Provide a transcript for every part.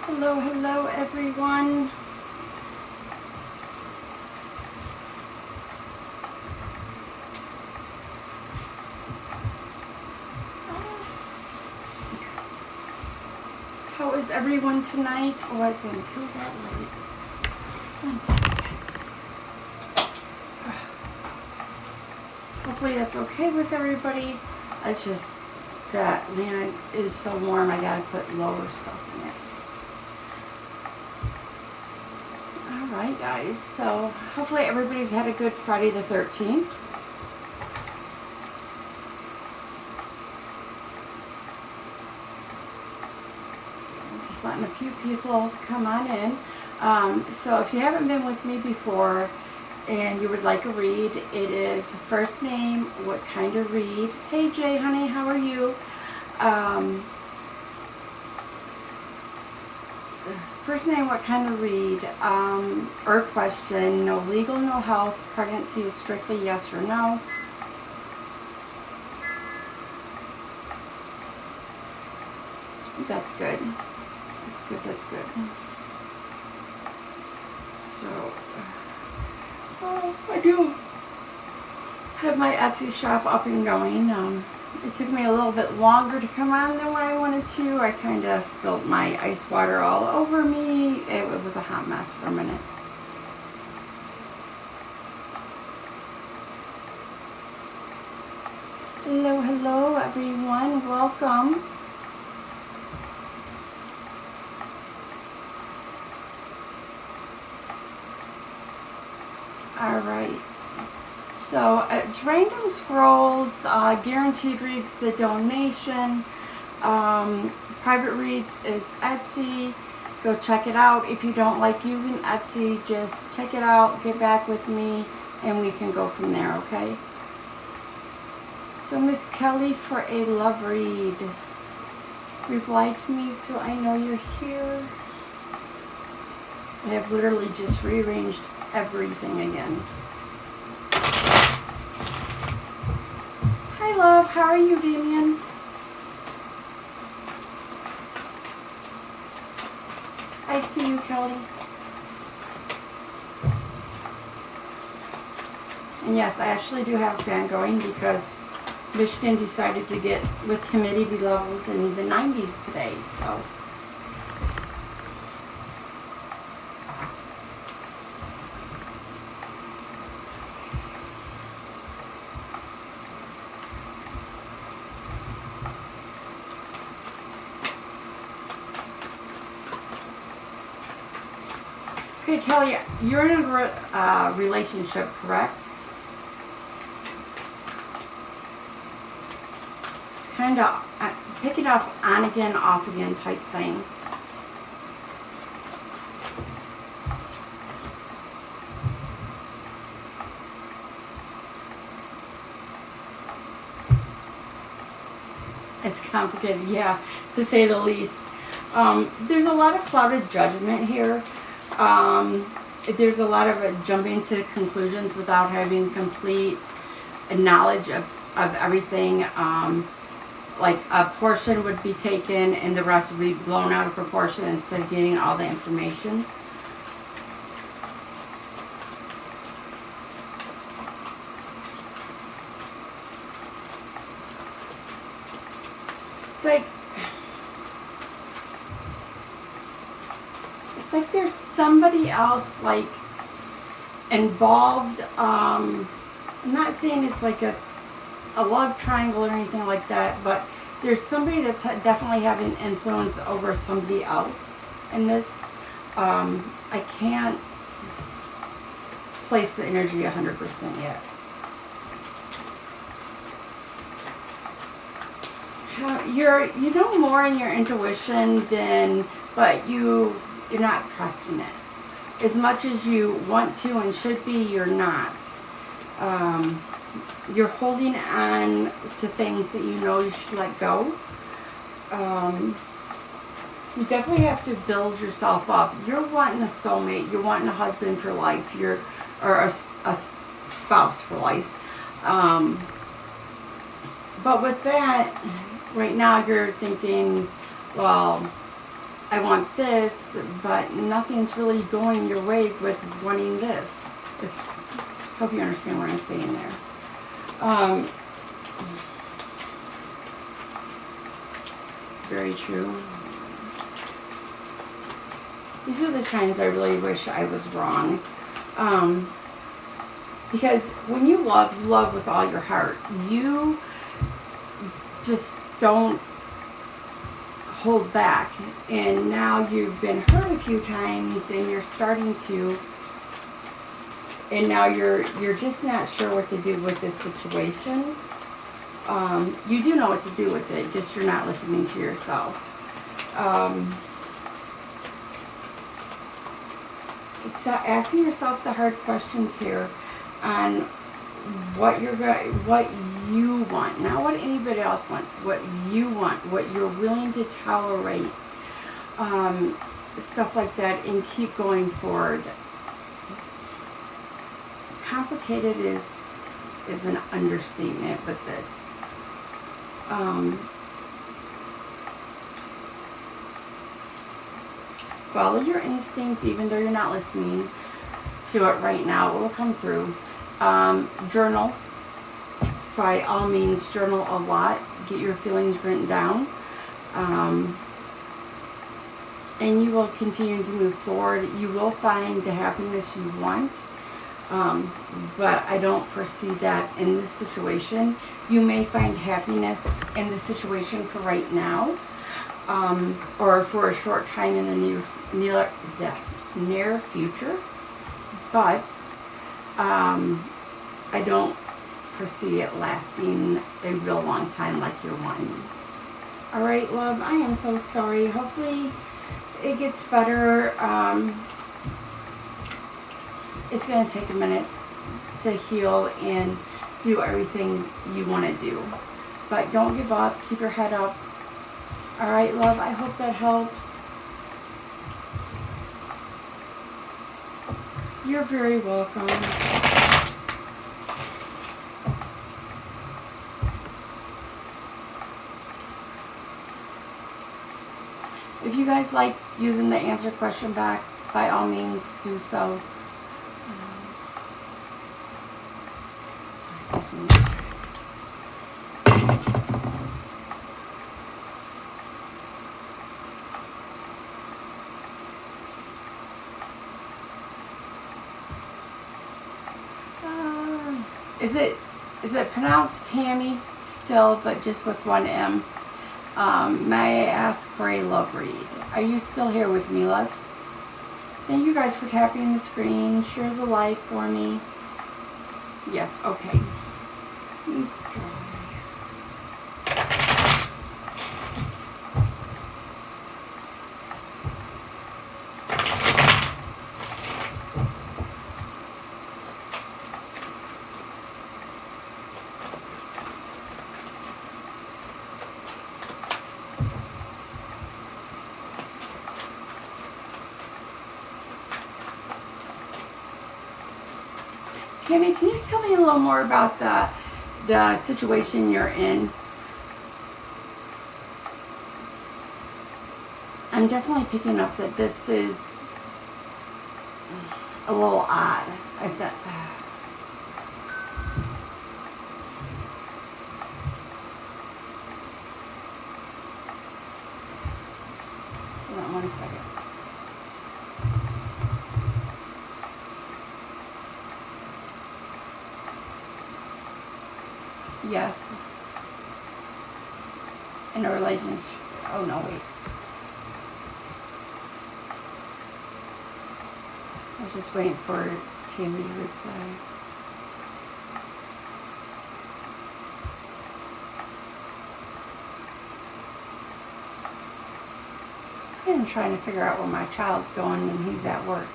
Hello, hello everyone. How is everyone tonight? Oh, I was going to kill that light. One second. Hopefully that's okay with everybody. It's just that, man, it is so warm. I gotta put lower stuff in it. Alright guys, so hopefully everybody's had a good Friday the 13th. Just letting a few people come on in. So if you haven't been with me before and you would like a read, it is first name, what kind of read. Hey Jay, honey, how are you? First name, what kind of read, or question, no legal, no health, pregnancy is strictly yes or no. That's good. That's good, that's good. So, I do have my Etsy shop up and going. It took me a little bit longer to come on than what I wanted to. I kind of spilled my ice water all over me. It was a hot mess for a minute. Hello, hello everyone. Welcome. Alright. So, it's random scrolls, guaranteed reads the donation, private reads is Etsy. Go check it out. If you don't like using Etsy, just check it out, get back with me, and we can go from there, okay? So, Miss Kelly, for a love read, reply to me so I know you're here. I have literally just rearranged everything again. Hi love, how are you, Damien? I see you, Kelly. And yes, I actually do have a fan going because Michigan decided to get with humidity levels in the 90s today, so. Okay, Kelly, you're in a relationship, correct? It's kind of pick it up on again, off again type thing. It's complicated, yeah, to say the least. There's a lot of clouded judgment here. There's a lot of jumping to conclusions without having complete knowledge of everything. Like a portion would be taken and the rest would be blown out of proportion instead of getting all the information. It's like there's somebody else like involved. I'm not saying it's like a love triangle or anything like that, but there's somebody that's definitely having influence over somebody else in this. I can't place the energy 100% yet. You know more in your intuition but you're not trusting it. As much as you want to and should be, you're not. You're holding on to things that you know you should let go. You definitely have to build yourself up. You're wanting a soulmate. You're wanting a husband for life. Or a spouse for life. But with that, right now you're thinking, well, I want this, but nothing's really going your way with wanting this. Hope you understand what I'm saying there. Very true. These are the times I really wish I was wrong. Because when you love with all your heart, you just don't hold back. And now you've been hurt a few times and you're starting to, and now you're just not sure what to do with this situation. You do know what to do with it, just you're not listening to yourself. It's asking yourself the hard questions here on what you want, not what anybody else wants, what you want, what you're willing to tolerate, stuff like that, and keep going forward. Complicated is an understatement with this. Follow your instinct, even though you're not listening to it right now. It will come through. Journal. By all means, journal a lot. Get your feelings written down. And you will continue to move forward. You will find the happiness you want. But I don't foresee that in this situation. You may find happiness in the situation for right now, or for a short time in the near future, but I don't foresee it lasting a real long time like you're wanting. Alright, love, I am so sorry. Hopefully it gets better. It's going to take a minute to heal and do everything you want to do. But don't give up. Keep your head up. Alright, love, I hope that helps. You're very welcome. If you guys like using the answer question box, by all means do so. Sorry, this one's Is it pronounced Tammy still, but just with one M? May I ask for a love read? Are you still here with me, love? Thank you guys for tapping the screen. Share the like for me. Yes, okay. Please try. Tammy, can you tell me a little more about the situation you're in? I'm definitely picking up that this is a little odd. I thought. Hold on 1 second. Yes. In a relationship. Oh no, wait. I was just waiting for Tammy to reply. I'm trying to figure out where my child's going and he's at work.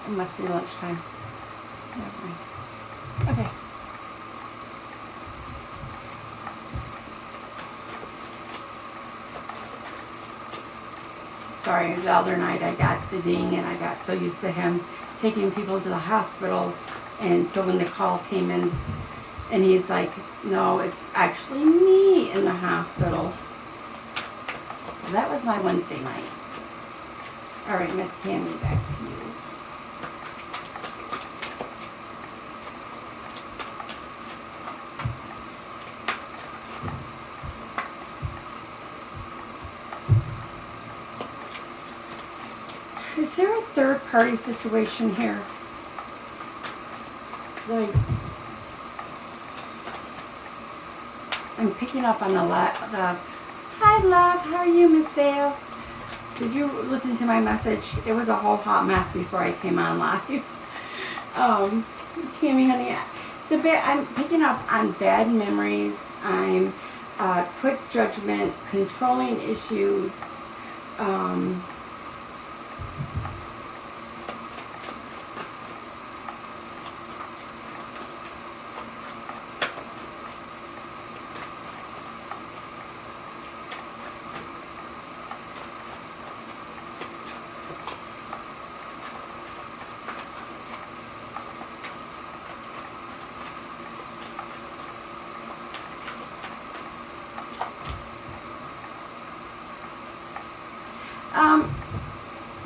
It must be lunchtime. Okay. Sorry, the other night I got the ding and I got so used to him taking people to the hospital, and so when the call came in, And he's like, no, it's actually me in the hospital. So that was my Wednesday night. All right, Miss Tammy, back to you. Is there a third party situation here? Like, I'm picking up on a lot of, hi love, how are you, Miss Vale? Did you listen to my message? It was a whole hot mess before I came on live. Tammy, honey, I'm picking up on bad memories. I'm quick judgment, controlling issues.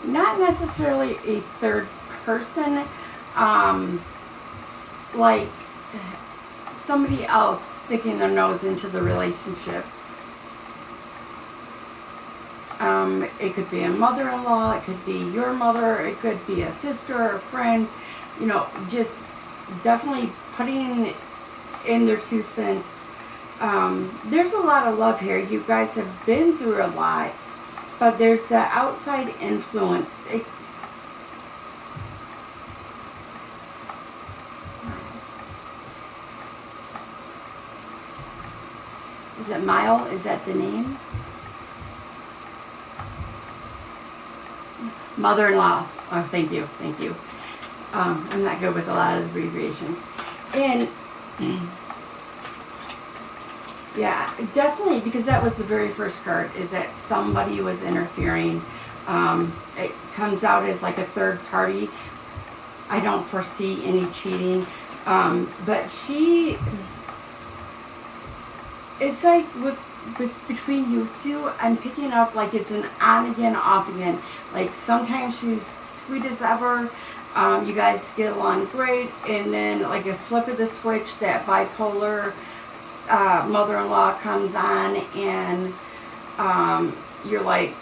Not necessarily a third person, like somebody else sticking their nose into the relationship. It could be a mother-in-law, it could be your mother, it could be a sister or a friend, you know, just definitely putting in their 2 cents. There's a lot of love here. You guys have been through a lot. But there's the outside influence. Is it Mile? Is that the name? Mother-in-law. Oh, thank you. Thank you. I'm not good with a lot of abbreviations. And yeah, definitely, because that was the very first card, is that somebody was interfering. It comes out as like a third party. I don't foresee any cheating. But it's like with between you two, I'm picking up like it's an on again, off again. Like sometimes she's sweet as ever. You guys get along great, and then like a flip of the switch, that bipolar mother-in-law comes on, and you're like,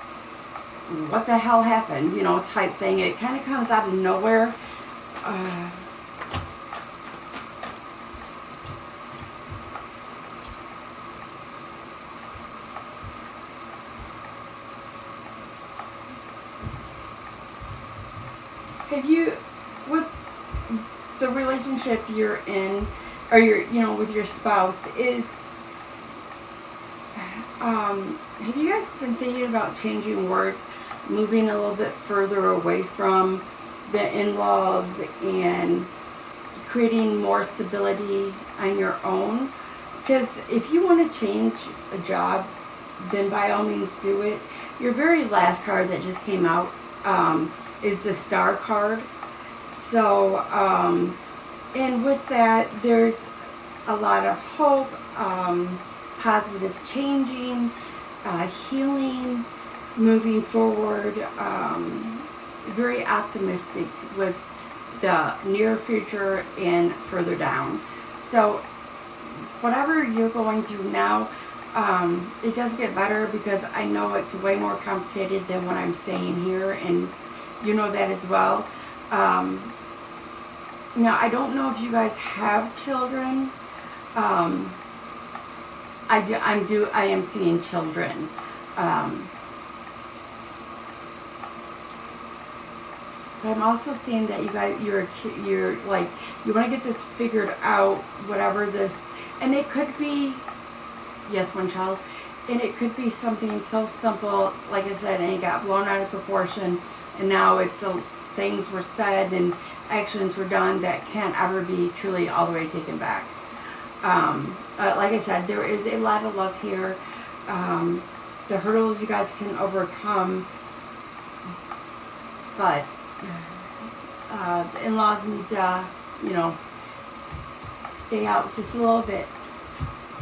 what the hell happened, you know, type thing. It kind of comes out of nowhere. Have you, with the relationship you're in, or with your spouse, have you guys been thinking about changing work, moving a little bit further away from the in-laws and creating more stability on your own? Because if you want to change a job, then by all means do it. Your very last card that just came out is the Star card. So, and with that, there's a lot of hope, positive changing, healing, moving forward, very optimistic with the near future and further down. So whatever you're going through now, it does get better, because I know it's way more complicated than what I'm saying here, and you know that as well. Now, I don't know if you guys have children. I am seeing children. But I'm also seeing that you guys, you're like, you want to get this figured out, whatever this, and it could be, yes, one child, and it could be something so simple, like I said, and it got blown out of proportion, and now it's things were said and actions were done that can't ever be truly all the way taken back. Like I said, there is a lot of love here. The hurdles you guys can overcome, but the in-laws need to, stay out just a little bit.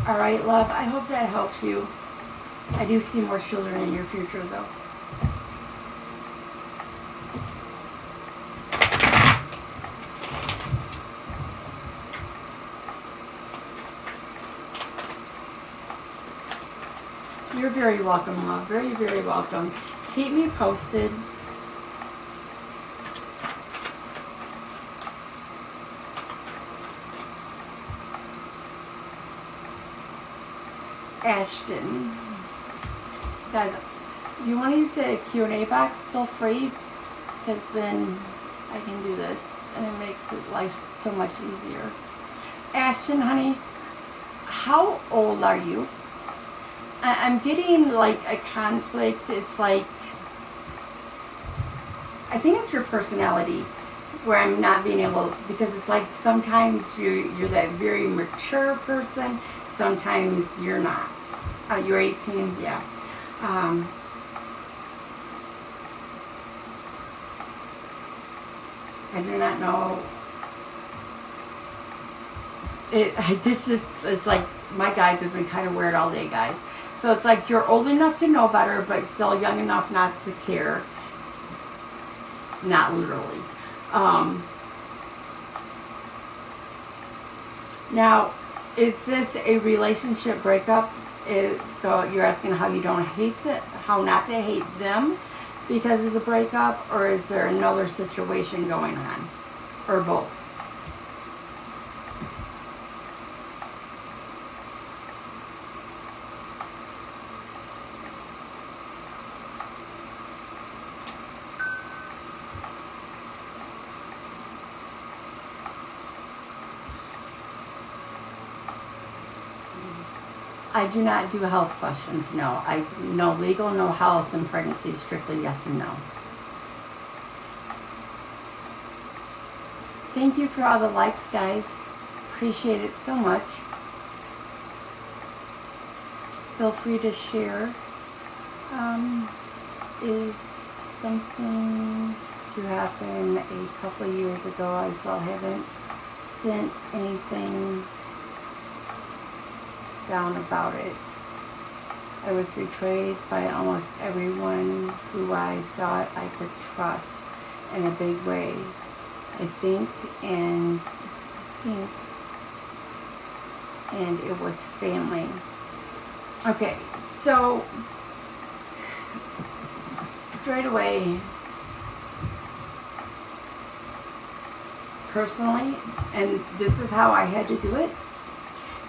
All right, love, I hope that helps you. I do see more children in your future, though. You're very welcome, love. Very, very welcome. Keep me posted. Ashton. Guys, if you want to use the Q&A box, feel free, because then I can do this, and it makes life so much easier. Ashton, honey, how old are you? I'm getting like a conflict. It's like, I think it's your personality where I'm not being able, because it's like sometimes you're that very mature person, sometimes you're not. You're 18, yeah. I do not know. It's like my guides have been kind of weird all day, guys. So it's like you're old enough to know better, but still young enough not to care. Not literally. Now, is this a relationship breakup? So you're asking how you don't hate how not to hate them because of the breakup, or is there another situation going on, or both? I do not do health questions, no. No legal, no health, and pregnancy, strictly yes and no. Thank you for all the likes, guys. Appreciate it so much. Feel free to share. Is something to happen a couple of years ago. I still haven't sent anything down about it. I was betrayed by almost everyone who I thought I could trust in a big way. I think, and it was family. Okay, so straight away, personally, and this is how I had to do it,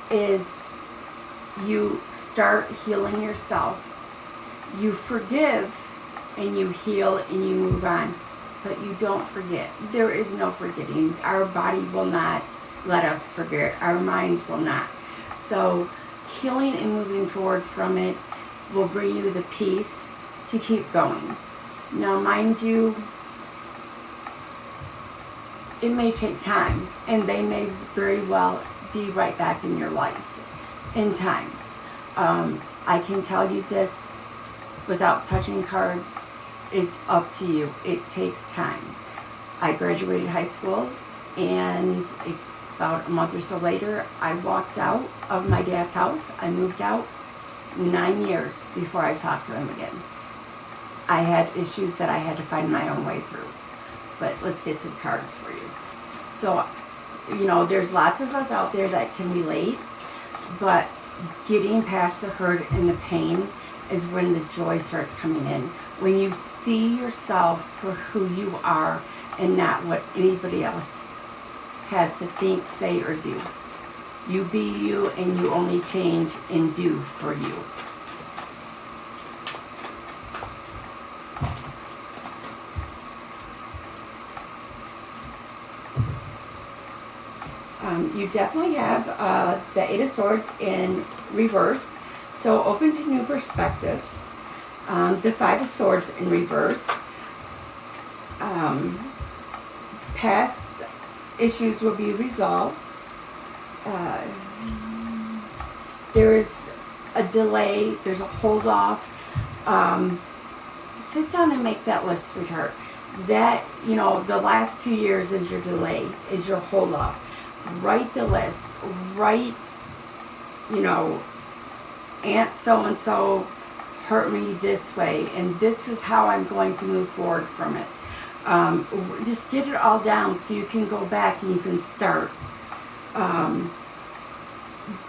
is you start healing yourself. You forgive and you heal and you move on, but you don't forget. There is no forgetting. Our body will not let us forget. Our minds will not. So healing and moving forward from it will bring you the peace to keep going. Now, mind you, it may take time, and they may very well be right back in your life in time. I can tell you this without touching cards. It's up to you. It takes time. I graduated high school, and about a month or so later, I walked out of my dad's house. I moved out 9 years before I talked to him again. I had issues that I had to find my own way through. But let's get to the cards for you. So, you know, there's lots of us out there that can relate, but getting past the hurt and the pain is when the joy starts coming in. When you see yourself for who you are and not what anybody else has to think, say, or do. You be you, and you only change and do for you. You definitely have the Eight of Swords in reverse, so open to new perspectives. The Five of Swords in reverse. Past issues will be resolved. There is a delay. There's a hold off. Sit down and make that list, sweetheart. That, you know, the last 2 years is your delay, is your hold off. write the list, write, you know, Aunt so-and-so hurt me this way, and this is how I'm going to move forward from it. Just get it all down so you can go back and you can start.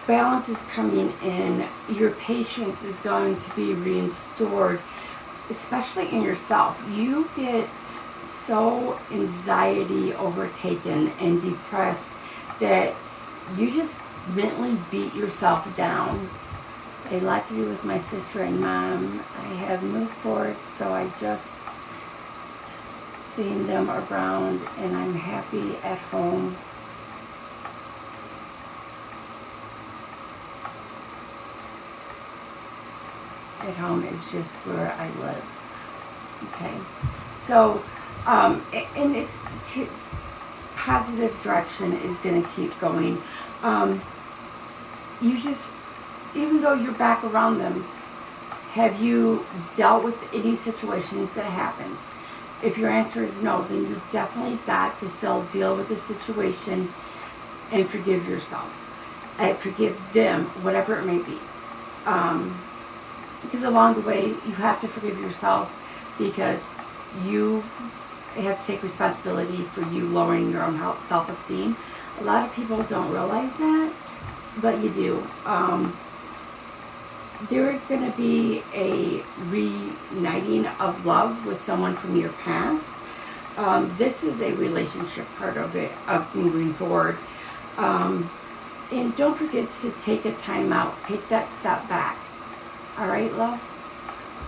Balance is coming in. Your patience is going to be restored, especially in yourself. You get so anxiety overtaken and depressed that you just mentally beat yourself down. A lot to do with my sister and mom. I have moved forward, so I just seen them around and I'm happy at home. At home is just where I live. Okay, so and it's positive direction is going to keep going. You just, even though you're back around them, have you dealt with any situations that happened? If your answer is no, then you've definitely got to still deal with the situation and forgive yourself. And forgive them, whatever it may be. Because along the way, you have to forgive yourself because you have to take responsibility for you lowering your own self-esteem. A lot of people don't realize that, but you do. There is going to be a reuniting of love with someone from your past. This is a relationship part of it, of moving forward. And don't forget to take a time out. Take that step back. All right, love?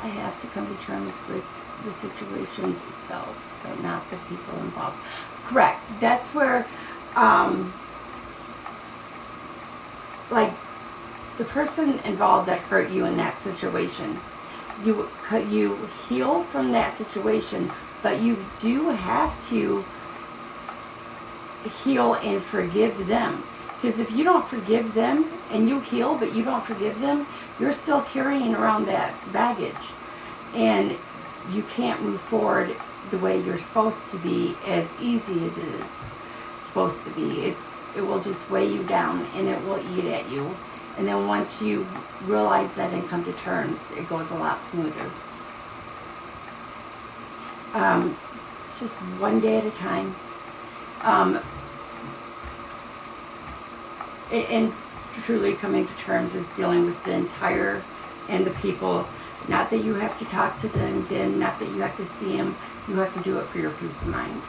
I have to come to terms with the situations itself, but not the people involved. Correct. That's where, like, the person involved that hurt you in that situation, you heal from that situation, but you do have to heal and forgive them. Because if you don't forgive them and you heal but you don't forgive them, you're still carrying around that baggage. And you can't move forward the way you're supposed to be as easy as it is supposed to be. It will just weigh you down and it will eat at you. And then once you realize that and come to terms, it goes a lot smoother. It's just one day at a time. And truly coming to terms is dealing with the entire and the people. Not that you have to talk to them again, not that you have to see them. You have to do it for your peace of mind.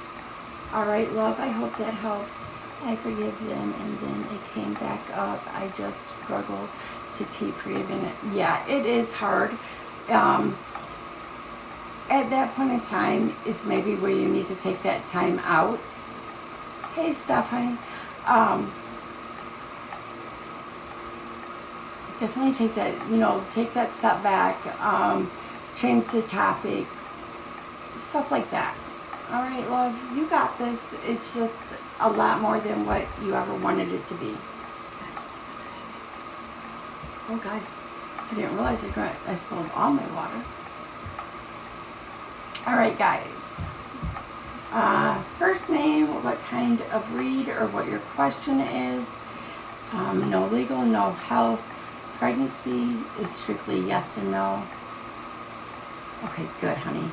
All right, love, I hope that helps. I forgive them, and then it came back up. I just struggled to keep forgiving it. Yeah, it is hard. At that point in time is maybe where you need to take that time out. Hey, Steph, honey. Definitely take that, take that step back, change the topic, stuff like that. All right, love, you got this. It's just a lot more than what you ever wanted it to be. Oh, guys, I didn't realize I spilled all my water. All right, guys. First name, what kind of breed or what your question is. No legal, no health. Pregnancy is strictly yes or no. Okay, good, honey.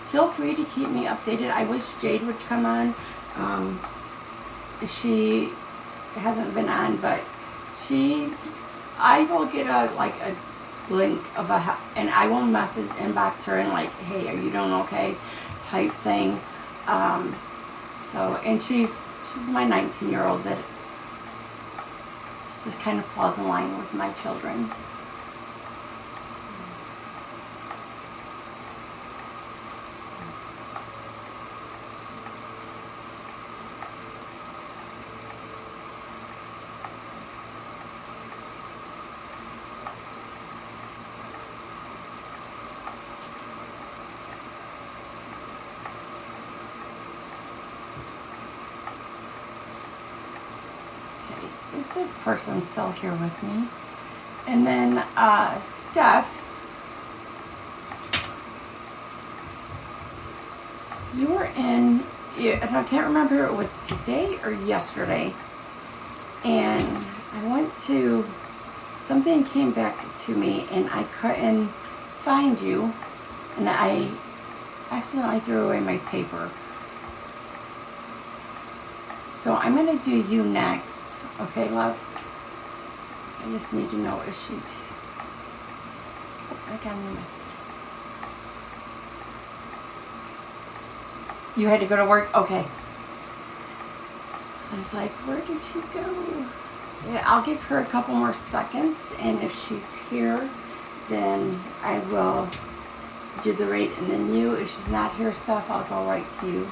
Feel free to keep me updated. I wish Jade would come on. She hasn't been on, but I will get a link of and I will inbox her and like, hey, are you doing okay? Type thing. And she's my 19-year-old that just kind of falls in line with my children. Is this person still here with me? And then Steph, you were in yeah, and I can't remember if it was today or yesterday. And I went to, something came back to me and I couldn't find you. And I accidentally threw away my paper. So I'm going to do you next. Okay, love? I just need to know if she's... I got a message. You had to go to work? Okay. I was like, where did she go? Yeah, I'll give her a couple more seconds, and if she's here, then I will do the rate, and then you, if she's not here, stuff, I'll go right to you.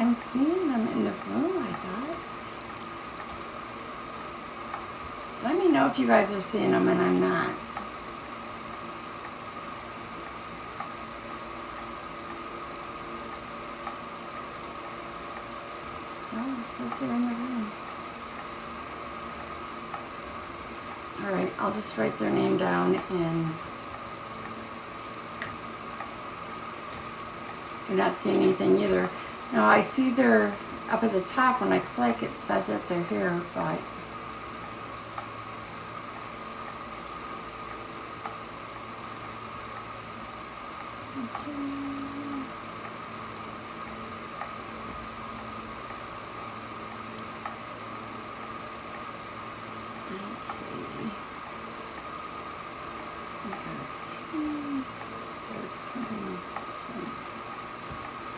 I'm seeing them in the room, I thought. Let me know if you guys are seeing them and I'm not. Oh, it says they're in the room. Alright, I'll just write their name down and... You're not seeing anything either. Now I see they're up at the top. When I click, it says that they're here, but...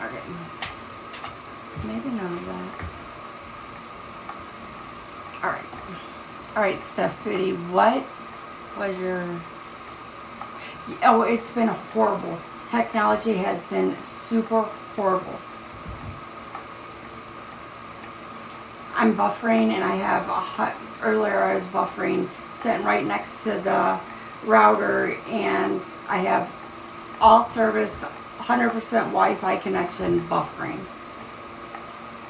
Okay. Maybe none of that. Alright. Alright, Steph, sweetie, what was your... Oh, it's been horrible. Technology has been super horrible. I'm buffering, and I have a hot... Earlier I was buffering, sitting right next to the router, and I have all service, 100% Wi-Fi connection, buffering.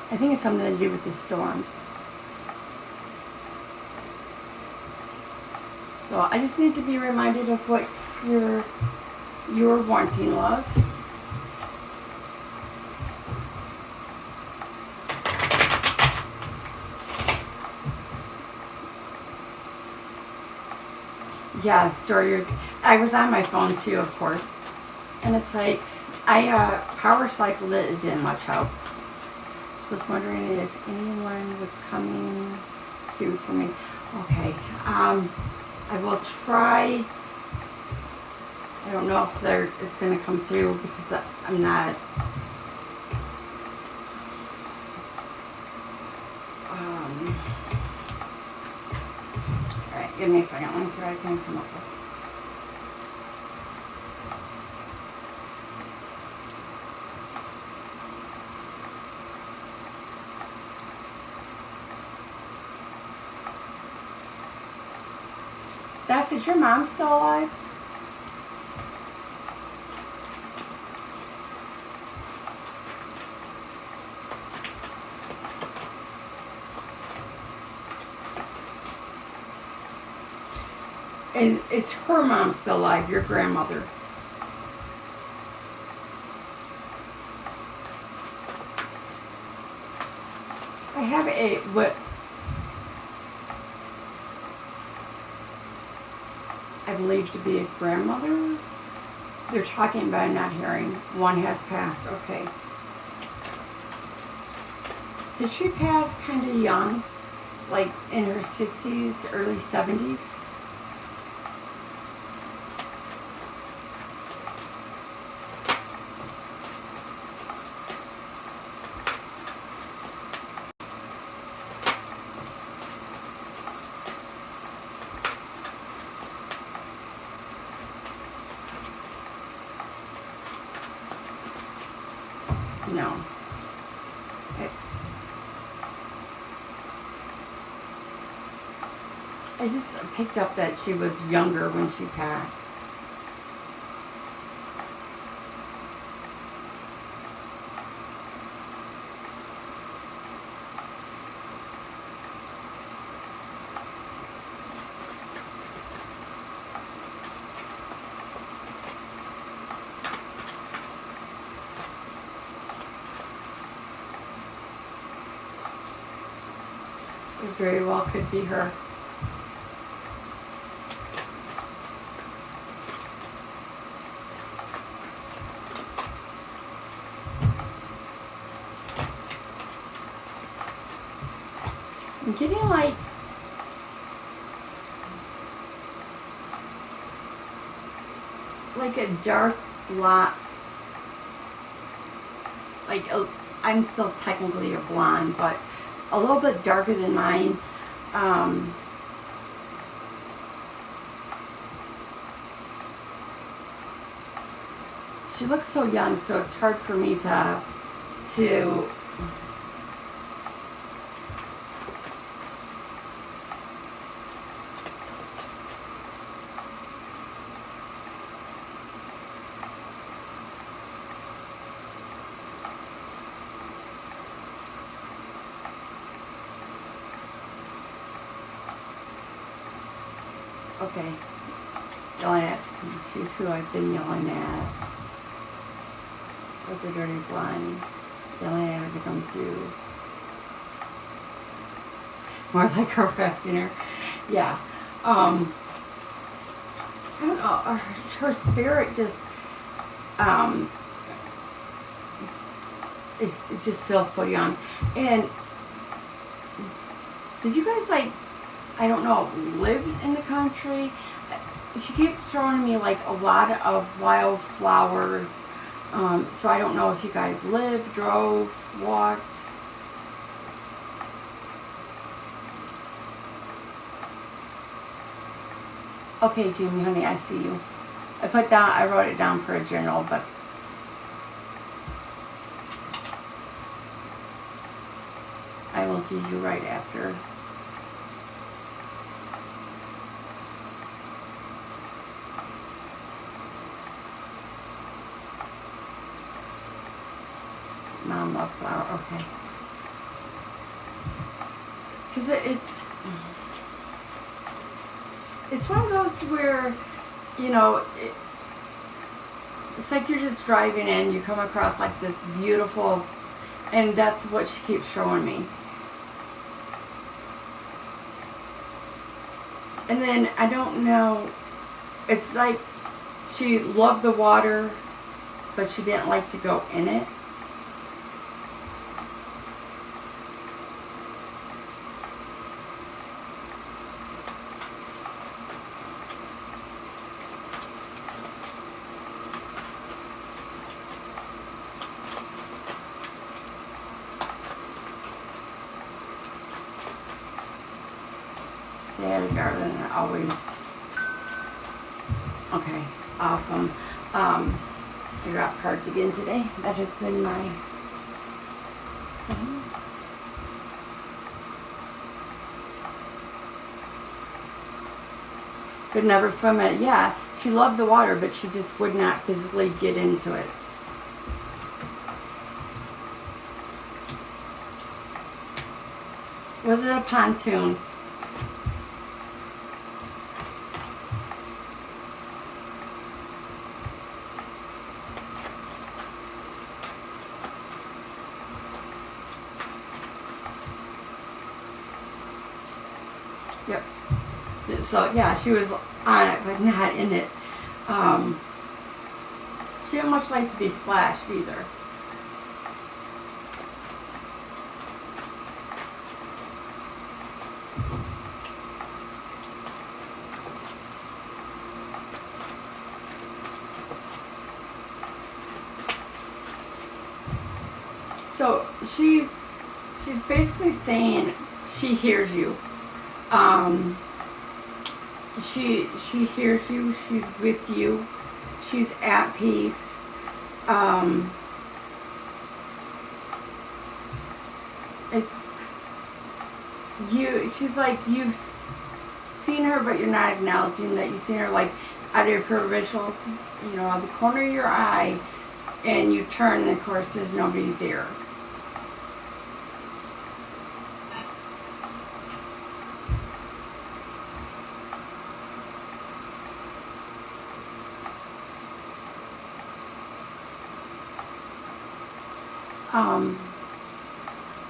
I think it's something to do with the storms. So I just need to be reminded of what you're wanting, love. Yeah, sorry. I was on my phone too, of course. And it's like, I power cycled it, it didn't much help. I was wondering if anyone was coming through for me. Okay, I will try. I don't know if it's going to come through because I'm not. Alright, give me a second. Let me see what I can come up with. Steph, is your mom still alive? And is her mom still alive, your grandmother? I have what I believe to be a grandmother. They're talking about not hearing. One has passed. Okay. Did she pass kind of young? Like in her 60s, early 70s? No. I just picked up that she was younger when she passed. It very well could be her. I'm getting like a dark blonde, I'm still technically a blonde, but a little bit darker than mine. She looks so young, so it's hard for me to okay, yelling at, she's who I've been yelling at. What's a dirty blonde? Yelling at her to come through. More like harassing her. Yeah. I don't know, her spirit just, it just feels so young. And did you guys, like, I don't know, live in the country? She keeps showing me like a lot of wildflowers. So I don't know if you guys lived, drove, walked. Okay, Jamie, honey, I see you. I wrote it down for a journal, but I will do you right after. Mom love flower, okay. Because it's one of those where, you know, it's like you're just driving in, you come across like this beautiful, and that's what she keeps showing me. And then, I don't know, it's like she loved the water, but she didn't like to go in it. Yeah, darling, always. Okay, awesome. I got cards again today. That has been my thing. Could never swim in it. Yeah, she loved the water, but she just would not physically get into it. Was it a pontoon? Yep. So yeah, she was on it, but not in it. She didn't much like to be splashed either. So she's basically saying she hears you. She hears you. She's with you. She's at peace. It's you. She's like, you've seen her, but you're not acknowledging that you've seen her, like out of your peripheral, you know, out the corner of your eye, and you turn, and of course there's nobody there.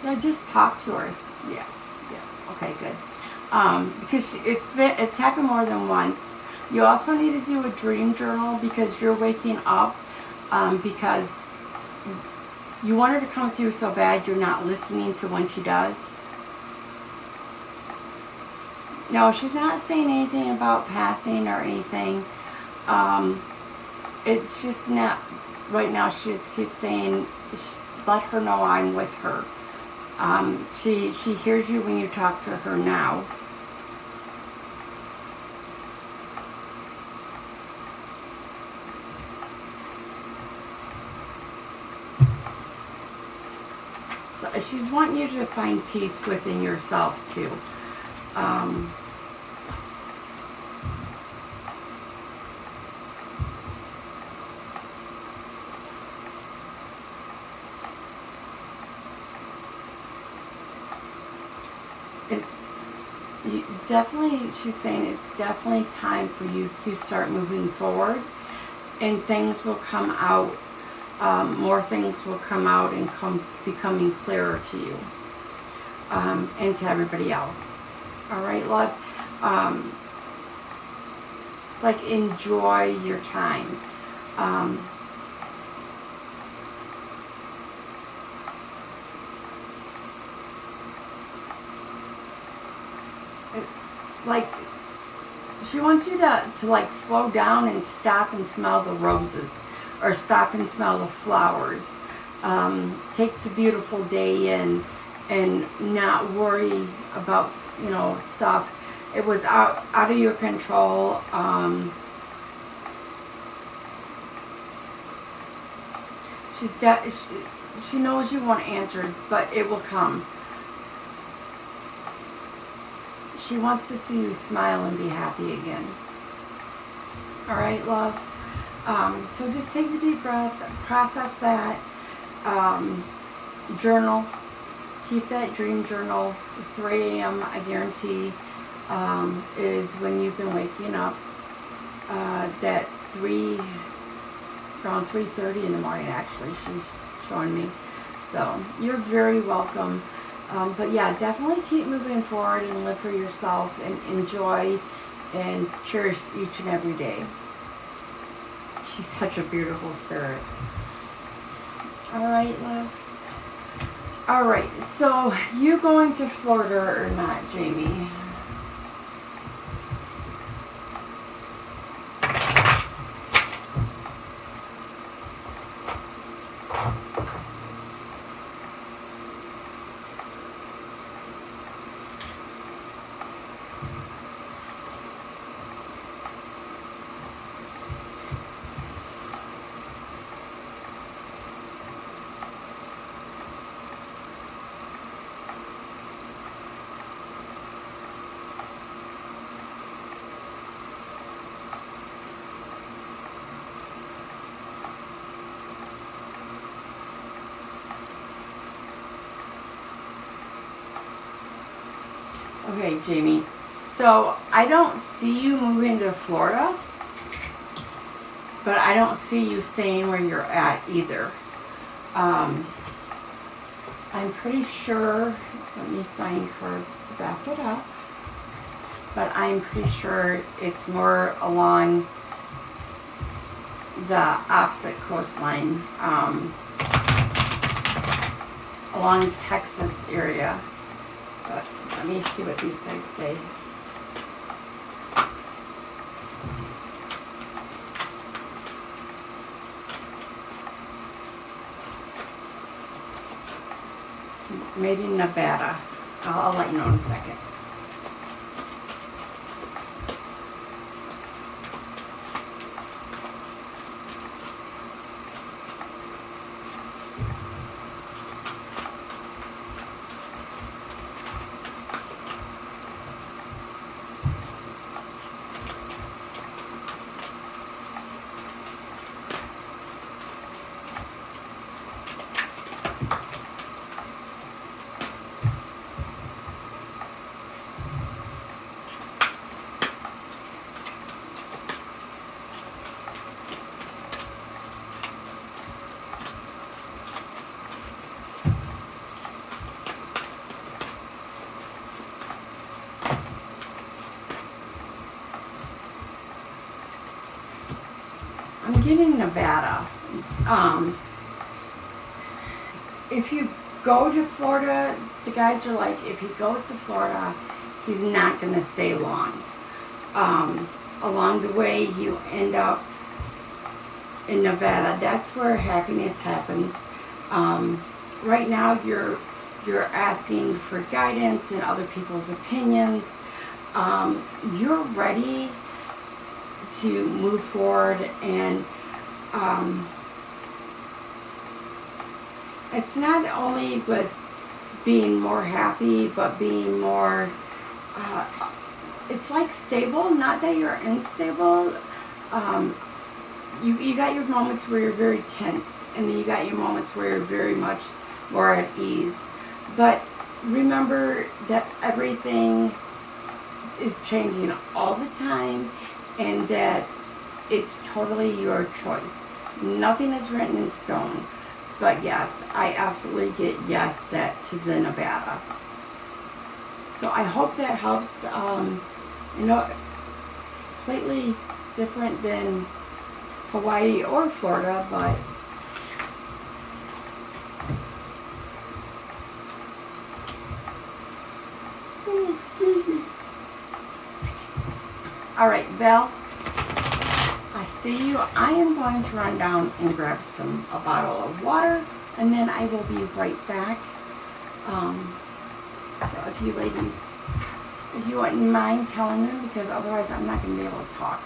Yeah, just talk to her. Yes, yes. Okay, good. Because it's happened more than once. You also need to do a dream journal because you're waking up because you want her to come through so bad you're not listening to when she does. No, she's not saying anything about passing or anything. It's just not, right now she just keeps saying, let her know I'm with her. She hears you when you talk to her now. So she's wanting you to find peace within yourself too. Definitely, she's saying it's definitely time for you to start moving forward, and things will come out, more things will come out and becoming clearer to you, and to everybody else. All right, love? Just like enjoy your time. Like, she wants you to like slow down and stop and smell the roses, or stop and smell the flowers. Take the beautiful day in and not worry about, you know, stuff. It was out of your control. She knows you want answers, but it will come. She wants to see you smile and be happy again. All right, love? So just take a deep breath, process that, journal. Keep that dream journal. 3 a.m., I guarantee, is when you've been waking up. That around 3:30 in the morning, actually, she's showing me. So you're very welcome. But yeah, definitely keep moving forward and live for yourself and enjoy and cherish each and every day. She's such a beautiful spirit. All right, love? All right, so you going to Florida or not, Jamie? Okay, Jamie. So I don't see you moving to Florida, but I don't see you staying where you're at either. I'm pretty sure, let me find cards to back it up, but I'm pretty sure it's more along the opposite coastline, along Texas area. But let me see what these guys say. Maybe Nevada. I'll let you know in a second. getting Nevada. If you go to Florida, the guides are like, if he goes to Florida, he's not going to stay long. Along the way, you end up in Nevada. That's where happiness happens. Right now, you're asking for guidance and other people's opinions. You're ready to move forward, and it's not only with being more happy, but being more, it's like stable. Not that you're unstable. You got your moments where you're very tense, and then you got your moments where you're very much more at ease. But remember that everything is changing all the time, and that it's totally your choice. Nothing is written in stone. But yes, I absolutely get yes that to the Nevada. So I hope that helps. Completely different than Hawaii or Florida, but all right, Val, I see you. I am going to run down and grab a bottle of water, and then I will be right back. So if you ladies, if you wouldn't mind telling them, because otherwise I'm not going to be able to talk.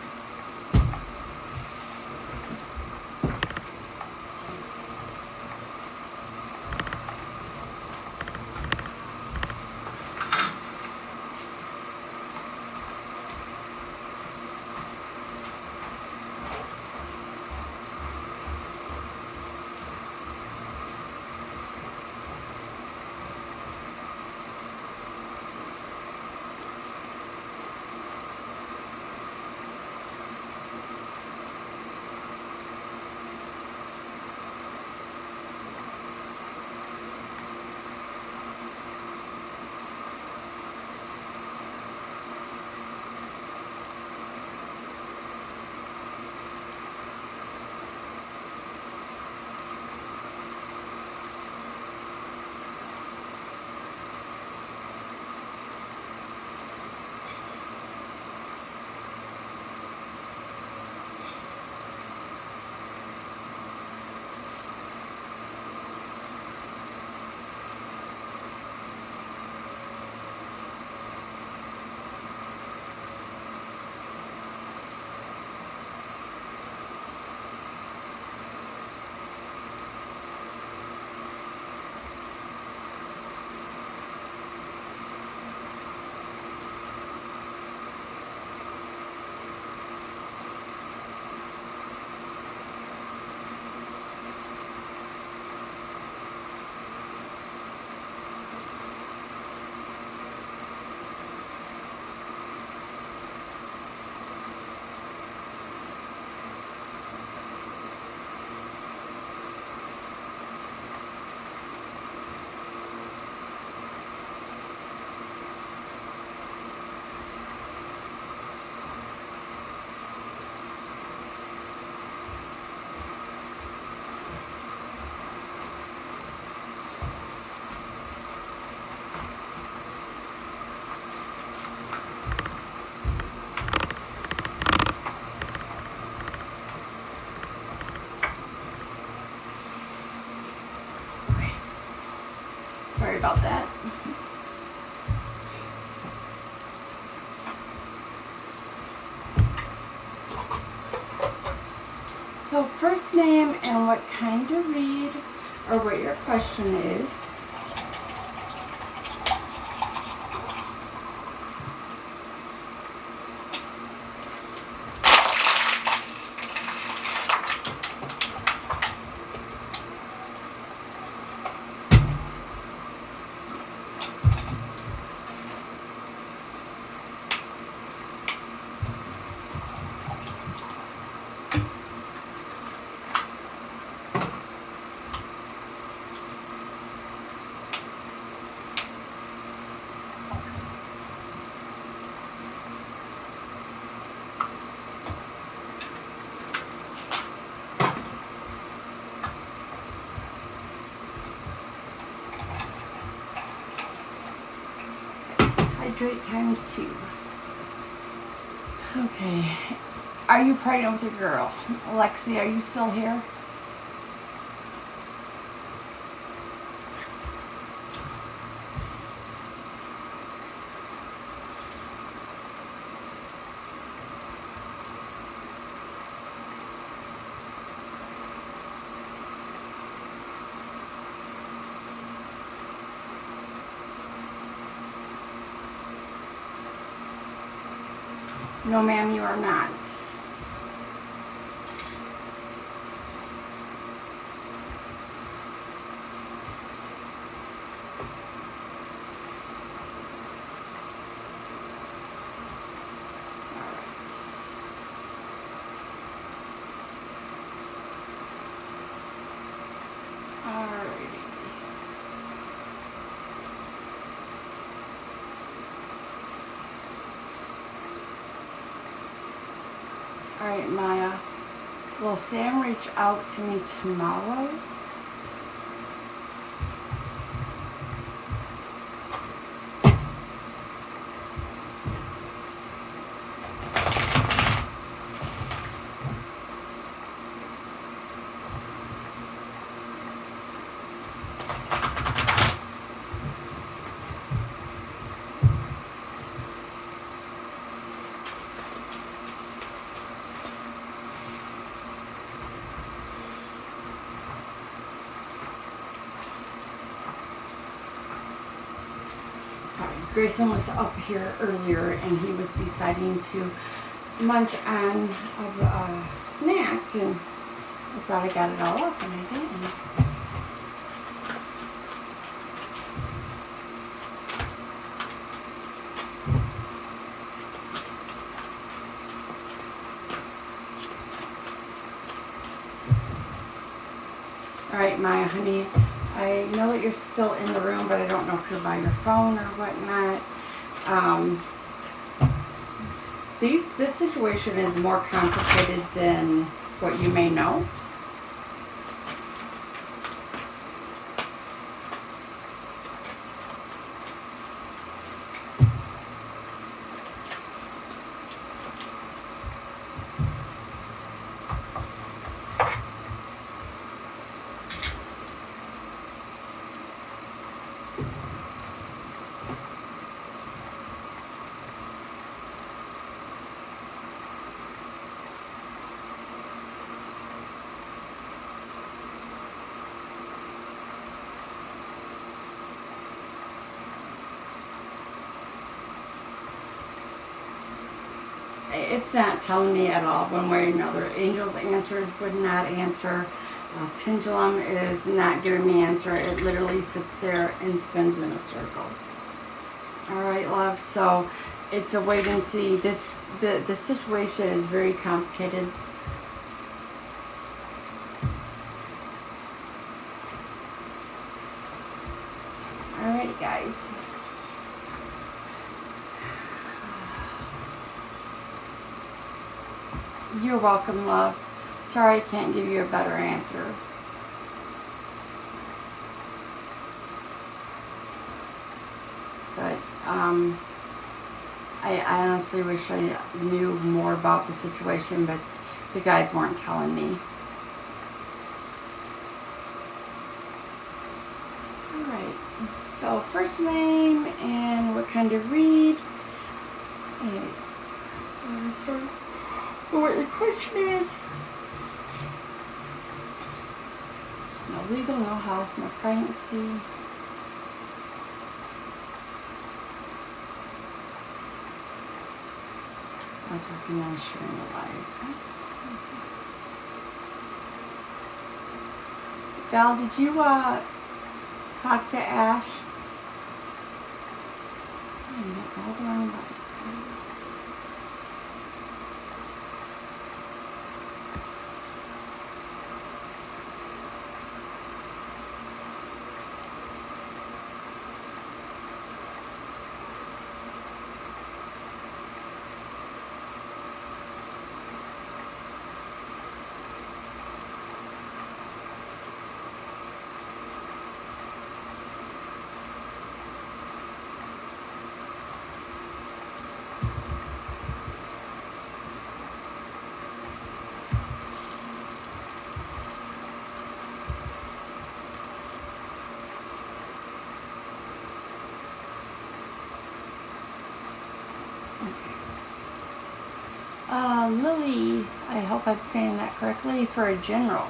Sorry about that. So first name and what kind to read, or what your question is. Hydrate times 2. Okay. Are you pregnant with your girl? Lexi, are you still here? No, ma'am, you are not. Alrighty. Alright, Maya. Will Sam reach out to me tomorrow? Sorry, Grayson was up here earlier and he was deciding to munch on a snack, and I thought I got it all up and I didn't. Alright, Maya, honey, I know that you're still in the room, but I don't know if you're by your phone or whatnot. This situation is more complicated than what you may know. It's not telling me at all one way or another. Angel's answers would not answer. Pendulum is not giving me answer. It literally sits there and spins in a circle. Alright, love, so it's a wait and see. The situation is very complicated. Alright, guys. You're welcome, love. Sorry I can't give you a better answer. But, I honestly wish I knew more about the situation, but the guides weren't telling me. Alright, so first name and what kind of read. And, what the question is. No legal, no health, no pregnancy. I was working on sharing the life. Val, did you talk to Ash? All the wrong buttons. Lily, I hope I'm saying that correctly, for a general.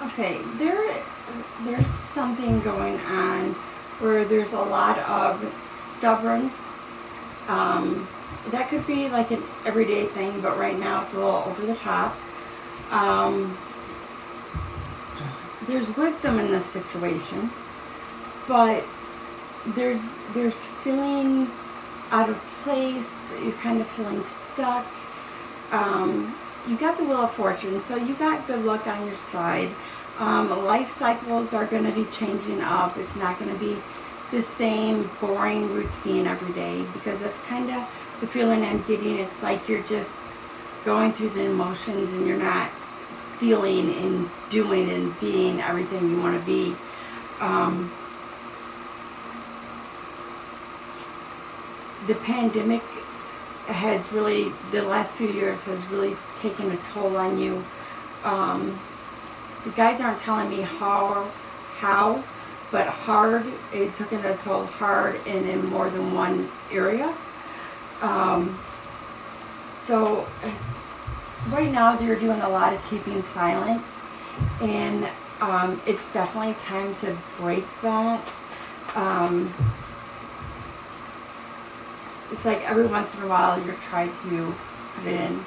Okay, there's something going on where there's a lot of stubborn. That could be like an everyday thing, but right now it's a little over the top. There's wisdom in this situation, but there's feeling out of place. You're kind of feeling stuck. You got the Wheel of Fortune, so you got good luck on your side. Life cycles are going to be changing up. It's not going to be the same boring routine every day, because that's kind of the feeling I'm getting. It's like you're just going through the emotions and you're not feeling and doing and being everything you want to be. The pandemic has really, the last few years has really taken a toll on you. The guides aren't telling me how, but hard. It took a toll hard and in more than one area. So right now they're doing a lot of keeping silent, and it's definitely time to break that. It's like every once in a while you're trying to put it in.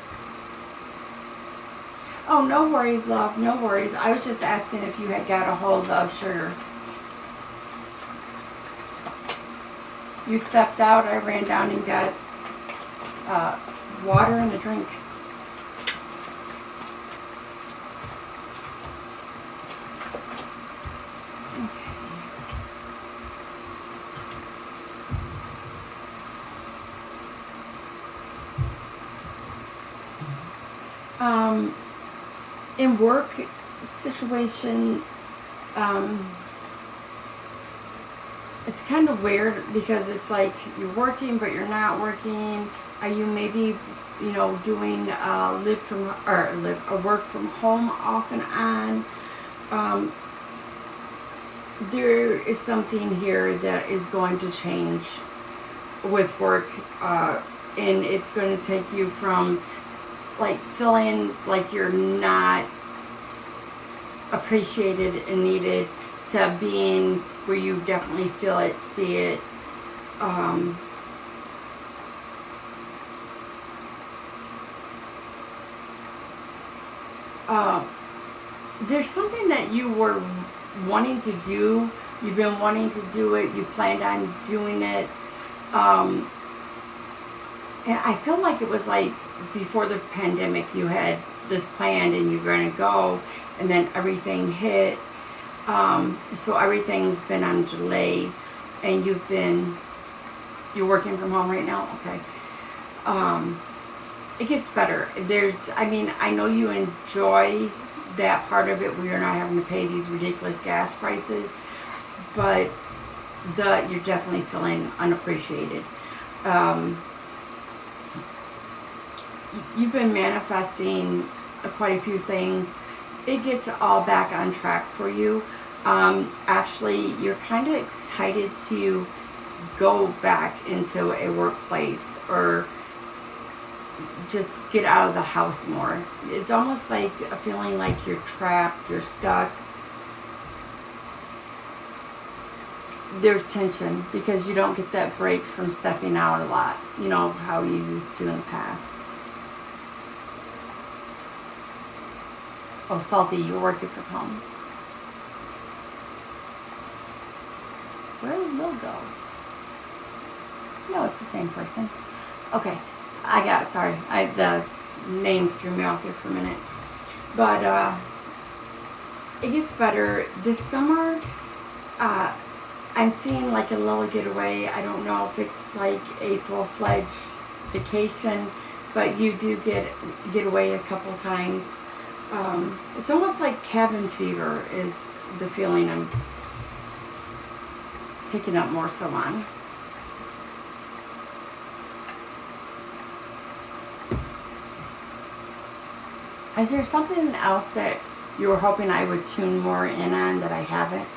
Oh, no worries, love, no worries. I was just asking if you had got a hold of sugar. You stepped out, I ran down and got water and a drink. In work situation, it's kind of weird, because it's like you're working but you're not working. Are you maybe, doing work from home off and on? There is something here that is going to change with work, and it's going to take you from like feeling like you're not appreciated and needed to being where you definitely feel it, see it. There's something that you were wanting to do. You've been wanting to do it. You planned on doing it. And I feel like it was like before the pandemic you had this planned and you're going to go, and then everything hit. So everything's been on delay, and you're working from home right now? Okay. It gets better. I know you enjoy that part of it where you're not having to pay these ridiculous gas prices, but you're definitely feeling unappreciated. You've been manifesting quite a few things. It gets all back on track for you. Actually, you're kind of excited to go back into a workplace, or just get out of the house more. It's almost like a feeling like you're trapped, you're stuck. There's tension because you don't get that break from stepping out a lot, how you used to in the past. Oh, Salty, you're working from home. Where did Lil go? No, it's the same person. Okay, I got it. Sorry, the name threw me off there for a minute. But it gets better this summer. I'm seeing like a little getaway. I don't know if it's like a full-fledged vacation, but you do get away a couple times. It's almost like cabin fever is the feeling I'm picking up more so on. Is there something else that you were hoping I would tune more in on that I haven't?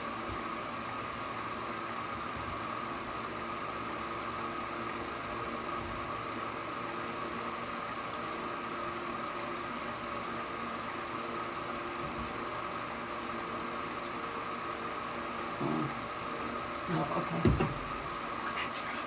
No, okay. That's fine.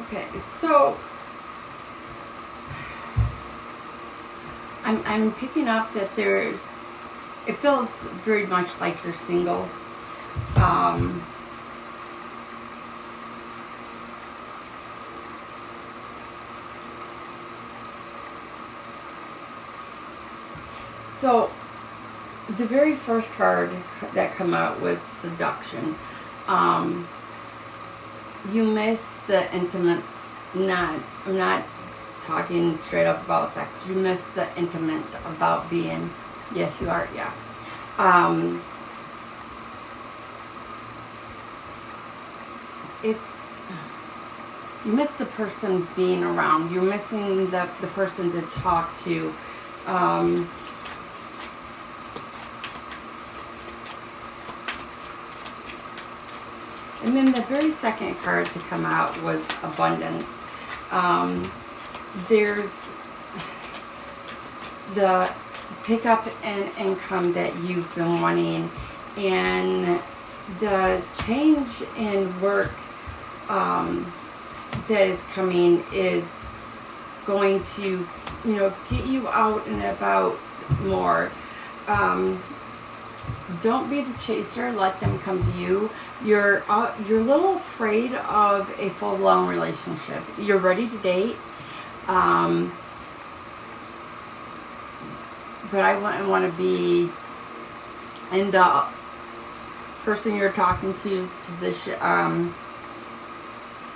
Okay, so I'm picking up that it feels very much like you're single. So the very first card that come out was seduction. You miss the intimates. I'm not talking straight up about sex. You miss the intimate about being. Yes, you are. Yeah. If you miss the person being around, you're missing the person to talk to. And then the very second card to come out was abundance. There's the pickup in income that you've been wanting, and the change in work that is coming is going to, get you out and about more. Don't be the chaser. Let them come to you. You're a little afraid of a full-blown relationship. You're ready to date, but I want to be in the person you're talking to's position. I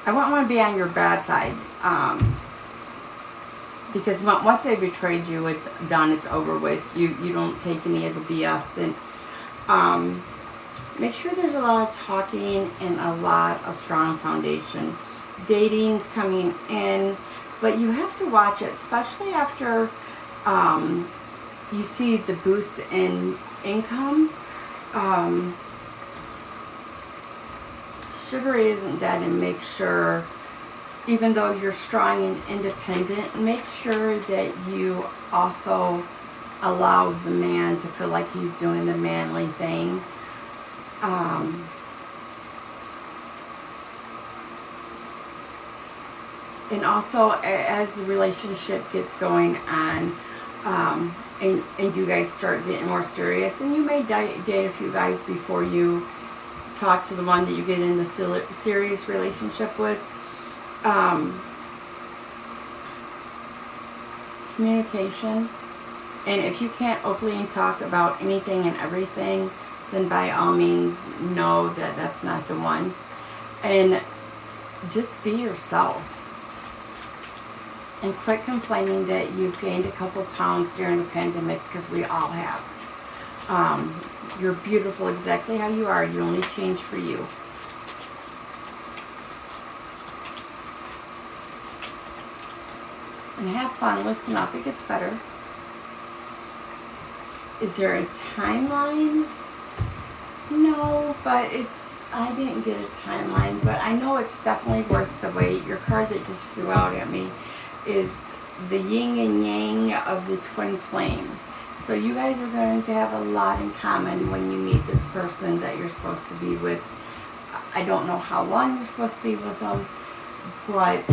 want to be on your bad side, because once they betrayed you, it's done. It's over with. You don't take any of the BS, and make sure there's a lot of talking and a lot of strong foundation. Dating's coming in, but you have to watch it, especially after you see the boost in income. Chivalry isn't dead, and make sure, even though you're strong and independent, make sure that you also allow the man to feel like he's doing the manly thing. And also, as the relationship gets going on, and you guys start getting more serious, and you may date a few guys before you talk to the one that you get in the serious relationship with. Communication. And if you can't openly talk about anything and everything, then by all means know that that's not the one. And just be yourself. And quit complaining that you've gained a couple pounds during the pandemic, because we all have. You're beautiful exactly how you are. You only change for you. And have fun. Listen up. It gets better. Is there a timeline? No, but I didn't get a timeline, but I know it's definitely worth the wait. Your card that just flew out at me is the yin and yang of the twin flame. So you guys are going to have a lot in common when you meet this person that you're supposed to be with. I don't know how long you're supposed to be with them, but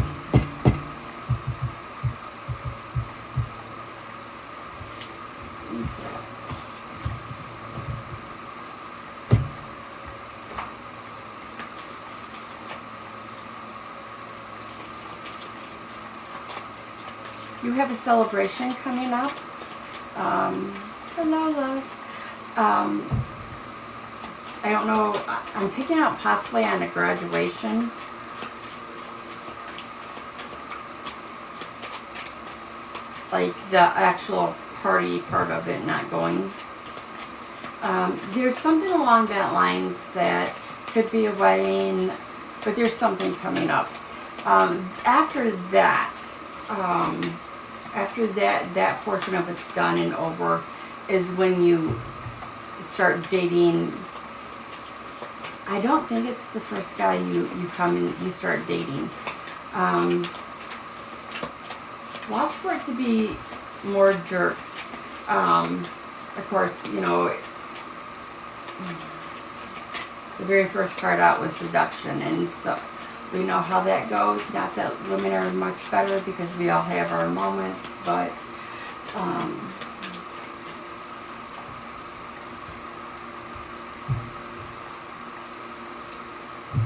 you have a celebration coming up. Hello, love. I don't know. I'm picking out possibly on a graduation. Like the actual party part of it not going. There's something along that lines that could be a wedding, but there's something coming up. After that, that portion of it's done and over is when you start dating. I don't think it's the first guy you come and you start dating. Watch for it to be more jerks. Of course, you know, the very first card out was seduction, and so we know how that goes. Not that women are much better because we all have our moments, but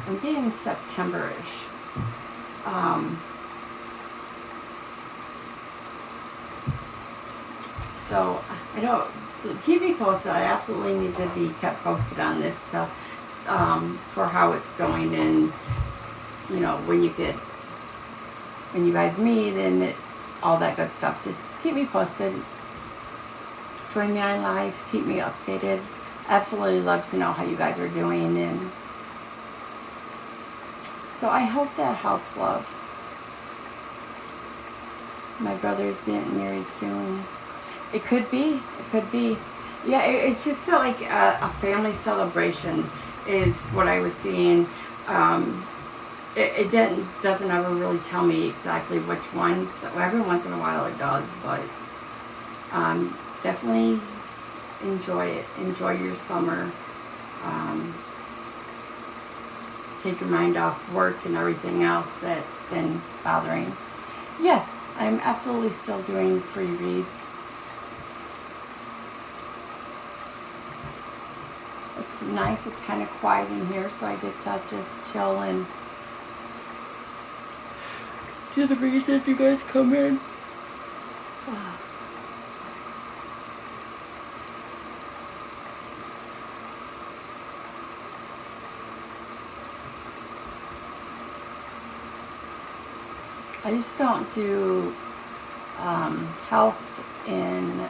I'm getting September-ish. So I don't, keep me posted. I absolutely need to be kept posted on this to, for how it's going, and you know, when you guys meet and all that good stuff. Just keep me posted. Join me on lives. Keep me updated. Absolutely love to know how you guys are doing, and so I hope that helps, love. My brother's getting married soon. It could be. It could be. Yeah, it's just like a family celebration is what I was seeing. It doesn't ever really tell me exactly which ones. Every once in a while it does, but definitely enjoy it. Enjoy your summer. Take your mind off work and everything else that's been bothering. Yes, I'm absolutely still doing free reads. It's nice. It's kind of quiet in here, so I get to just chill and do the reads if you guys come in. I just don't do health in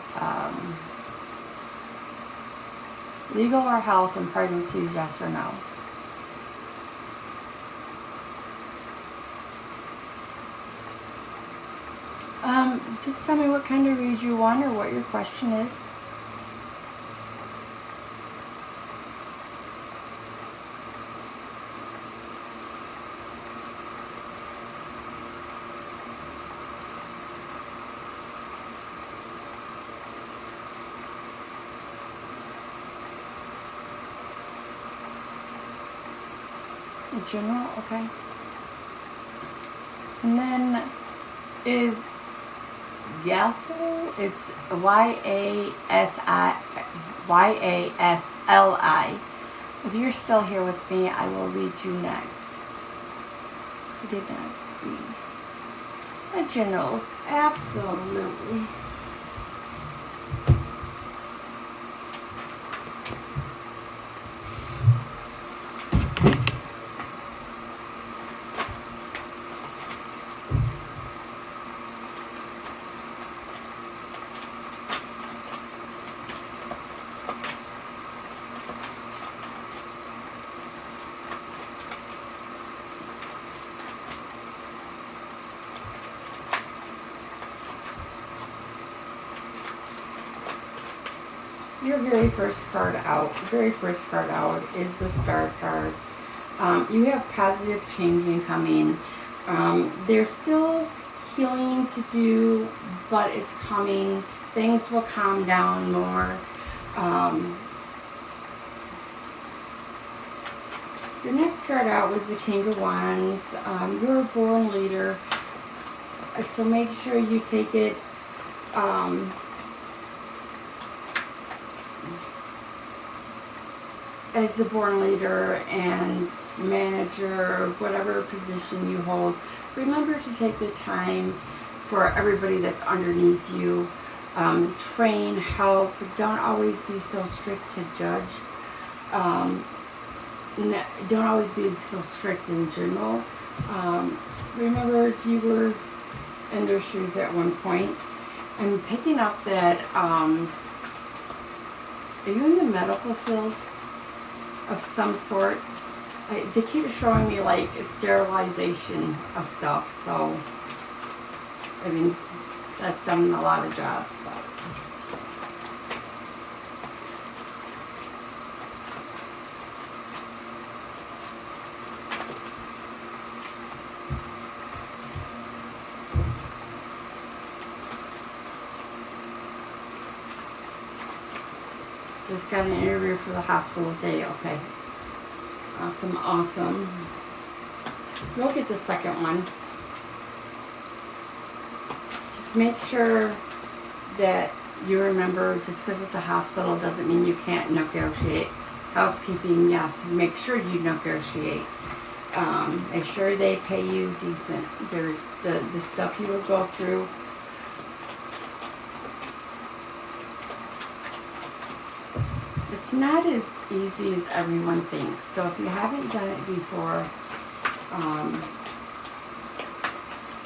legal or health in pregnancies, yes or no. Just tell me what kind of read you want or what your question is. In general, okay. And then is Yasli, it's Yasli. If you're still here with me, I will read you next. Did not see. A general, absolutely. your very first card out is the Star card. You have positive changing coming. There's still healing to do, but it's coming. Things will calm down more. Your next card out was the King of Wands. You're a born leader, so make sure you take it as the born leader and manager, whatever position you hold. Remember to take the time for everybody that's underneath you. Train, help. Don't always be so strict to judge. Don't always be so strict in general. Remember, you were in their shoes at one point. I'm picking up that, are you in the medical field of some sort? They keep showing me like sterilization of stuff, so I mean, that's done in a lot of jobs. But just got an interview for the hospital today. Okay. Awesome, awesome. Look at the second one. Just make sure that you remember, just because it's a hospital doesn't mean you can't negotiate. Housekeeping, yes, make sure you negotiate. Make sure they pay you decent. There's the stuff you will go through. It's not as easy as everyone thinks. So if you haven't done it before,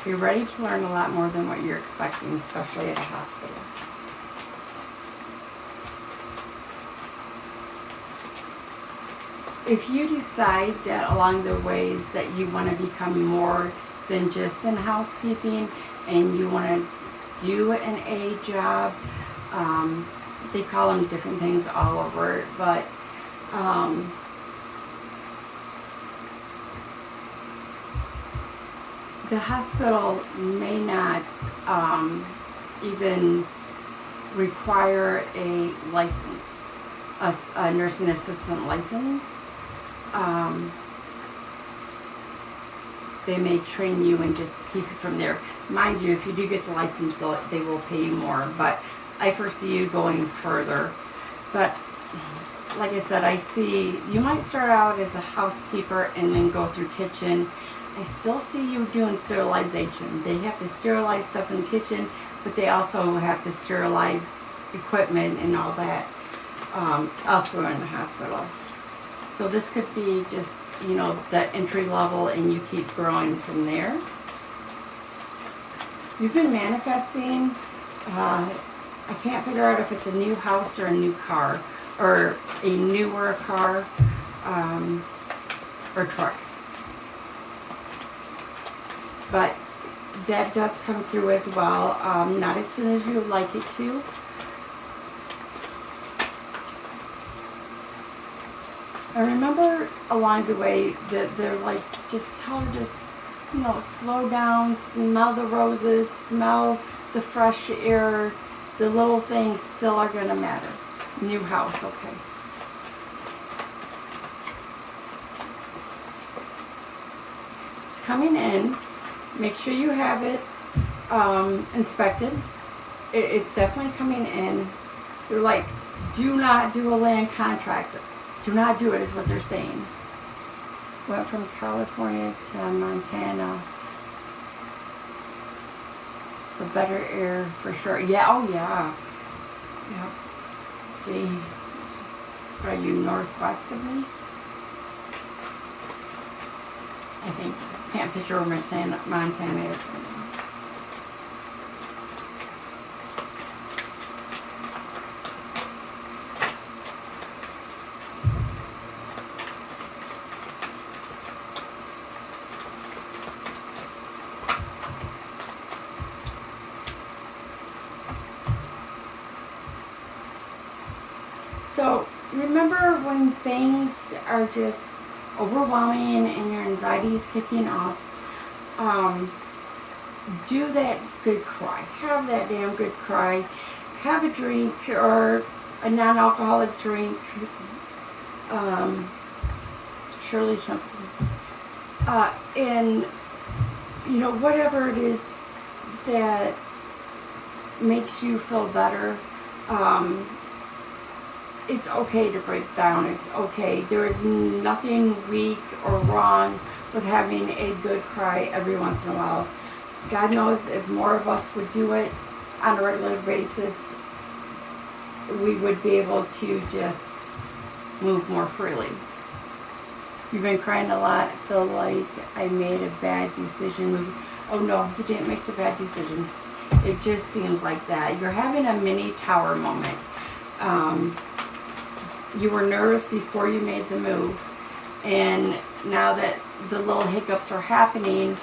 you're ready to learn a lot more than what you're expecting, especially at a hospital. If you decide that along the ways that you want to become more than just in housekeeping and you want to do an A job, they call them different things all over it, but the hospital may not even require a license, a nursing assistant license. They may train you and just keep you from there. Mind you, if you do get the license, they will pay you more, but I foresee you going further. But like I said, I see you might start out as a housekeeper and then go through kitchen. I still see you doing sterilization. They have to sterilize stuff in the kitchen, but they also have to sterilize equipment and all that elsewhere in the hospital. So this could be just, you know, the entry level, and you keep growing from there. You've been manifesting. I can't figure out if it's a new house or a new car, or a newer car or truck. But that does come through as well, not as soon as you would like it to. And remember along the way that they're like, just tell her, just, you know, slow down, smell the roses, smell the fresh air. The little things still are going to matter. New house, okay. It's coming in. Make sure you have it inspected. It's definitely coming in. They're like, do not do a land contract. Do not do it, is what they're saying. Went from California to Montana. So better air for sure. Yeah, oh yeah. Yep. Let's see. Are you northwest of me? I think. Can't picture where Montana is right now. So remember when things are just overwhelming and your anxiety is kicking up, do that good cry. Have that damn good cry. Have a drink or a non-alcoholic drink. Surely something. And, you know, whatever it is that makes you feel better, it's okay to break down. It's okay. There is nothing weak or wrong with having a good cry every once in a while. God knows if more of us would do it on a regular basis, we would be able to just move more freely. You've been crying a lot. I feel like I made a bad decision. Oh no, you didn't make the bad decision. It just seems like that. You're having a mini tower moment. You were nervous before you made the move, and now that the little hiccups are happening,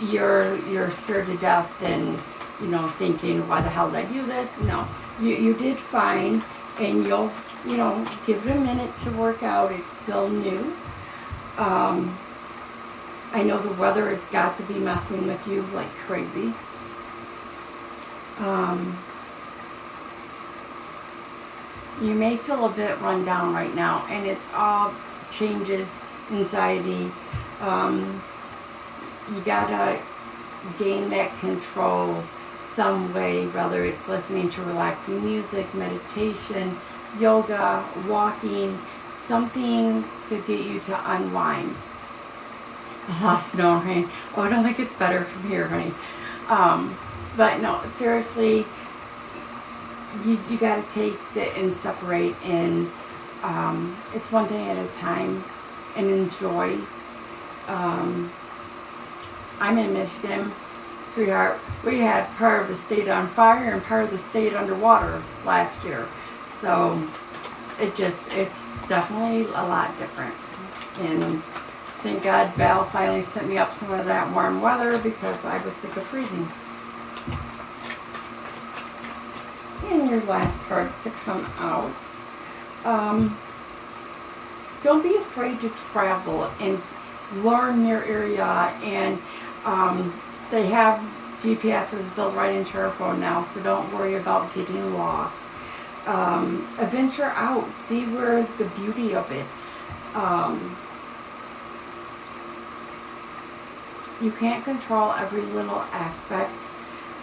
you're scared to death and, you know, thinking, why the hell did I do this? No, you did fine, and you'll, you know, give it a minute to work out. It's still new. I know the weather has got to be messing with you like crazy. You may feel a bit run down right now, and it's all changes, anxiety. You gotta gain that control some way, whether it's listening to relaxing music, meditation, yoga, walking, something to get you to unwind. A lot of snow and rain. Oh, I don't think it's better from here, honey. But no, seriously, you got to take it and separate, and it's one thing at a time, and enjoy. I'm in Michigan, sweetheart. We had part of the state on fire and part of the state underwater last year, so it's definitely a lot different. And thank God Val finally sent me up some of that warm weather because I was sick of freezing. And your last cards to come out. Don't be afraid to travel and learn your area, and they have GPSs built right into your phone now, so don't worry about getting lost. Venture out, see where the beauty of it. You can't control every little aspect,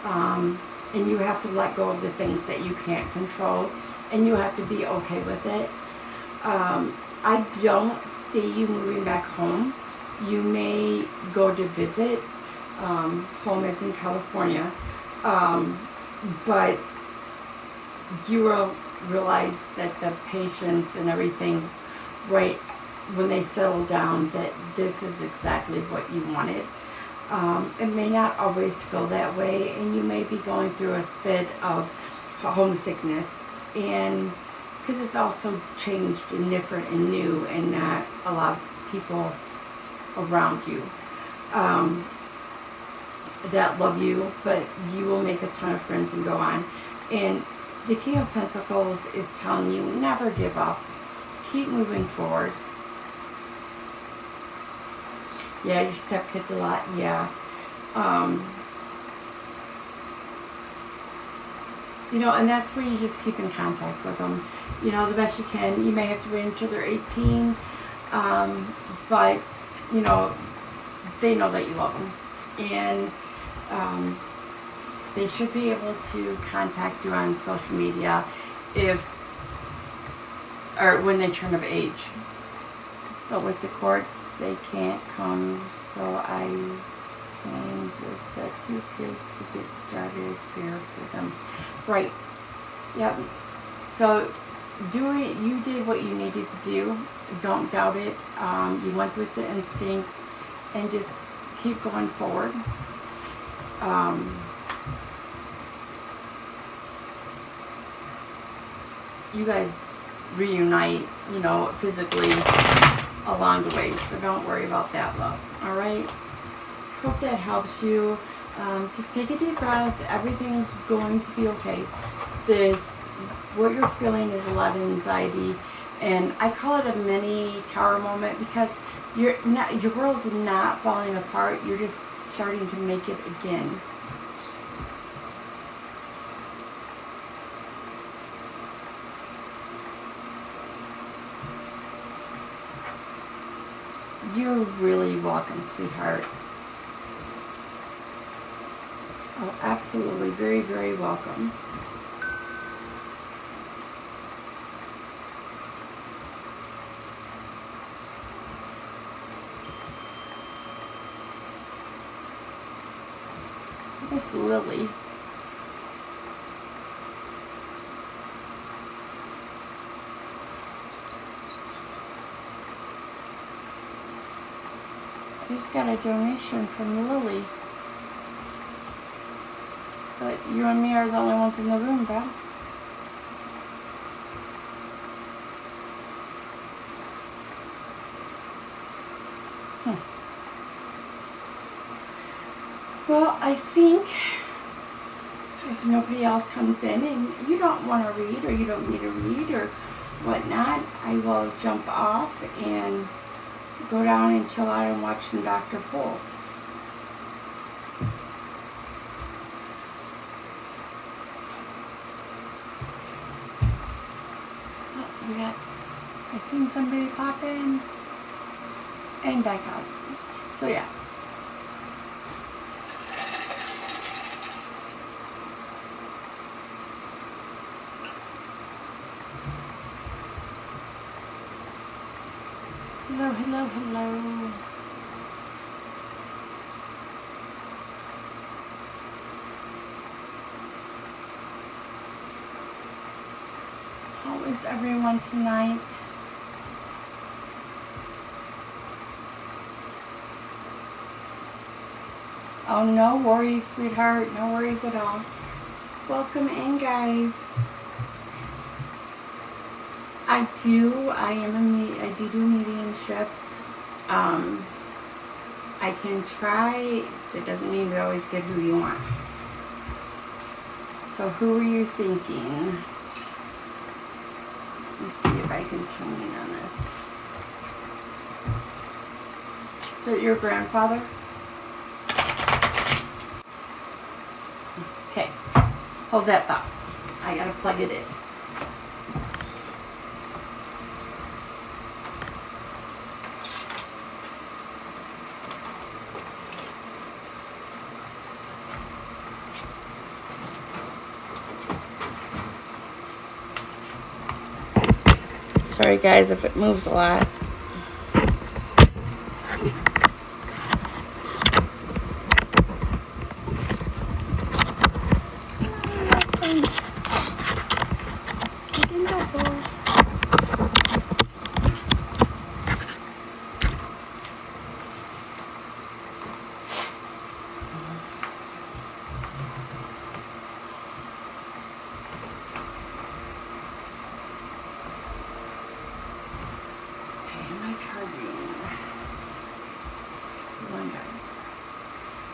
and you have to let go of the things that you can't control, and you have to be okay with it. I don't see you moving back home. You may go to visit. Home is in California, but you will realize that the patience and everything, right when they settle down, that this is exactly what you wanted. It may not always feel that way, and you may be going through a spit of homesickness, and because it's also changed and different and new, and not a lot of people around you that love you, but you will make a ton of friends and go on. And the King of Pentacles is telling you, never give up. Keep moving forward. Yeah, your stepkids a lot, yeah. You know, and that's where you just keep in contact with them, you know, the best you can. You may have to wait until they're 18, but, you know, they know that you love them. And they should be able to contact you on social media or when they turn of age. But with the courts, they can't come, so I came with the 2 kids to get started here for them. Right. Yep. So you did what you needed to do. Don't doubt it. You went with the instinct, and just keep going forward. You guys reunite, you know, physically along the way, so don't worry about that, love. All right? Hope that helps you. Just take a deep breath. Everything's going to be okay. what you're feeling is a lot of anxiety, and I call it a mini tower moment because your world's not falling apart. You're just starting to make it again. You're really welcome, sweetheart. Oh, absolutely. Very, very welcome. Miss Lily. I just got a donation from Lily. But you and me are the only ones in the room, bro. Well, I think if nobody else comes in and you don't want to read or you don't need to read or whatnot, I will jump off and go down and chill out and watch some Dr. Poole. Oh, I seen somebody pop in and back out. So yeah. Hello, hello, hello. How is everyone tonight? Oh, no worries, sweetheart. No worries at all. Welcome in, guys. I do mediumship. I can try. It doesn't mean we always get who you want. So who are you thinking? Let's see if I can tune in on this. So your grandfather? Okay. Hold that thought. I gotta plug it in. Sorry guys if it moves a lot.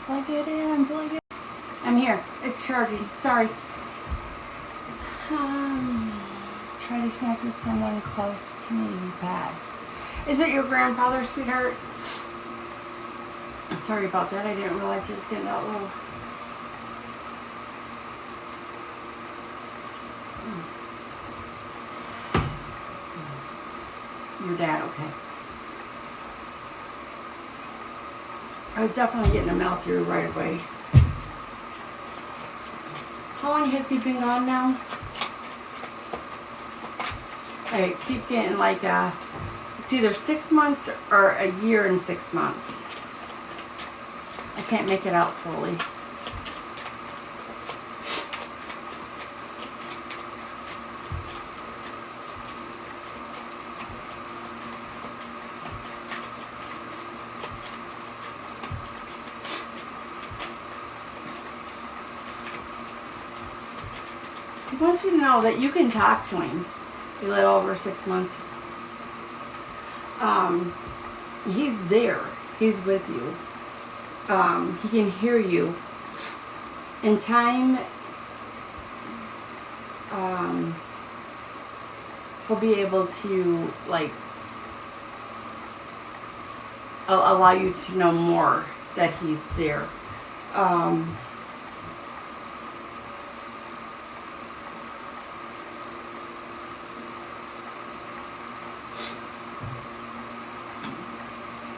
Plug it in, plug it. I'm here. It's charging. Sorry. Try to connect with someone close to me who passed. Is it your grandfather, sweetheart? Sorry about that. I didn't realize he was getting that low. Your dad, okay. I was definitely getting a mouth through right away. How long has he been gone now? I keep getting like it's either 6 months or a year and 6 months. I can't make it out fully. He wants you to know that you can talk to him a little over 6 months. He's there. He's with you. He can hear you. In time, he'll be able to, like, allow you to know more that he's there.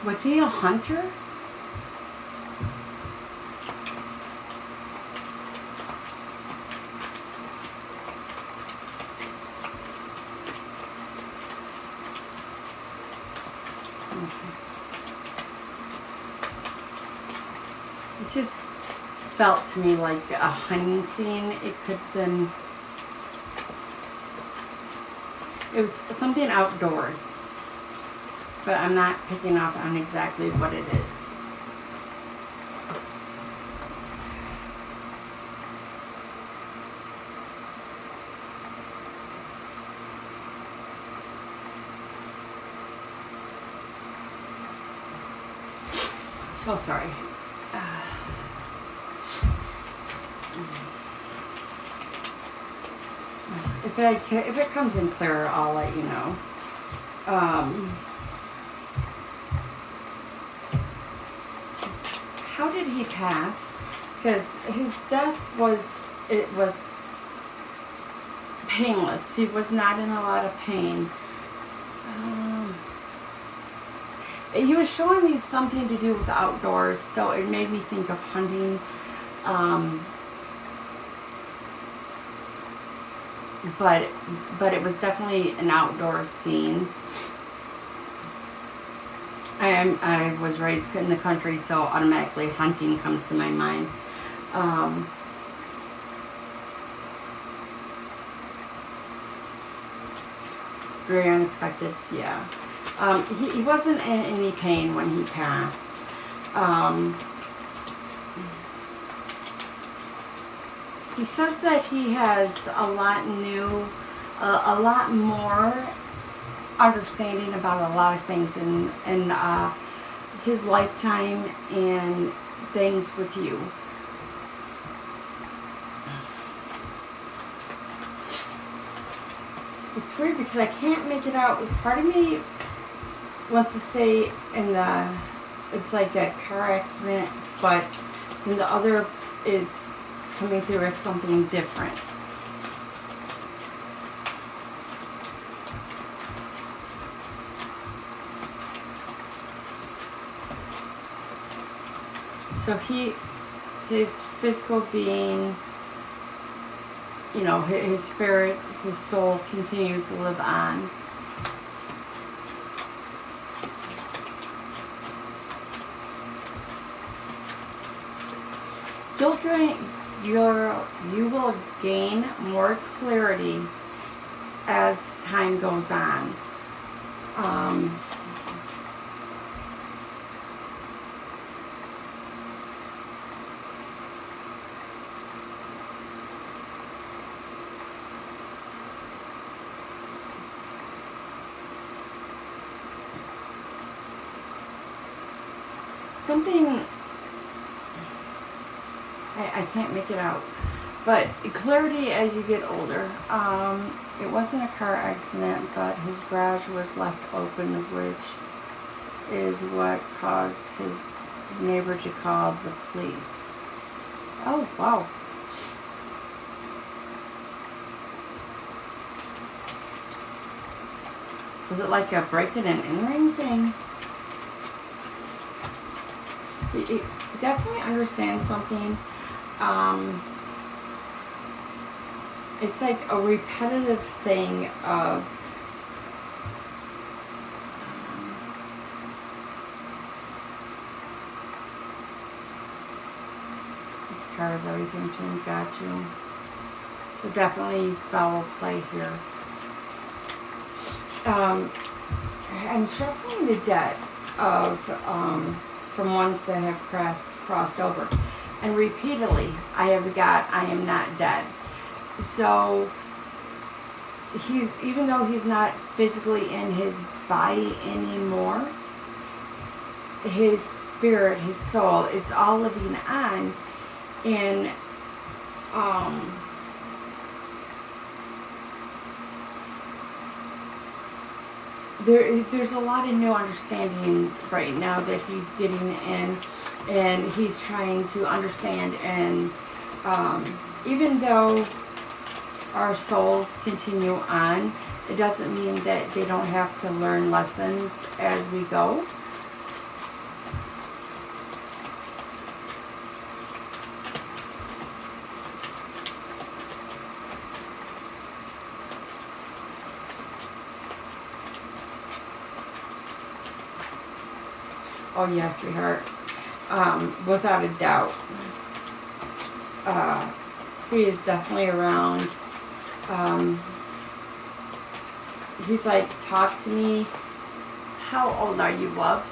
Was he a hunter? It just felt to me like a hunting scene. It could have been, it was something outdoors, but I'm not picking up on exactly what it is. So sorry. If it comes in clearer, I'll let you know. How did he pass? Because his death was painless. He was not in a lot of pain. He was showing me something to do with outdoors, so it made me think of hunting. But it was definitely an outdoor scene. I was raised in the country, so automatically hunting comes to my mind. Very unexpected, yeah. He wasn't in any pain when he passed. He says that he has a lot more understanding about a lot of things in his lifetime and things with you. It's weird because I can't make it out. Part of me wants to say it's like a car accident, but in the other, it's coming through as something different. So his physical being, you know, his spirit, his soul continues to live on. Children, you will gain more clarity as time goes on. Something, I can't make it out, but clarity as you get older. It wasn't a car accident, but his garage was left open, which is what caused his neighbor to call the police. Oh, wow. Was it like a break-in and entering thing? You definitely understand something. It's like a repetitive thing of this car is everything to him, got you. So definitely foul play here. I'm shuffling the deck of from ones that have crossed over, and repeatedly I have got I am not dead. So even though he's not physically in his body anymore, his spirit, his soul, it's all living on. And there's a lot of new understanding right now that he's getting in, and he's trying to understand. And even though our souls continue on, it doesn't mean that they don't have to learn lessons as we go. Oh yes, sweetheart. Without a doubt. He is definitely around. He's like, talk to me. How old are you, love?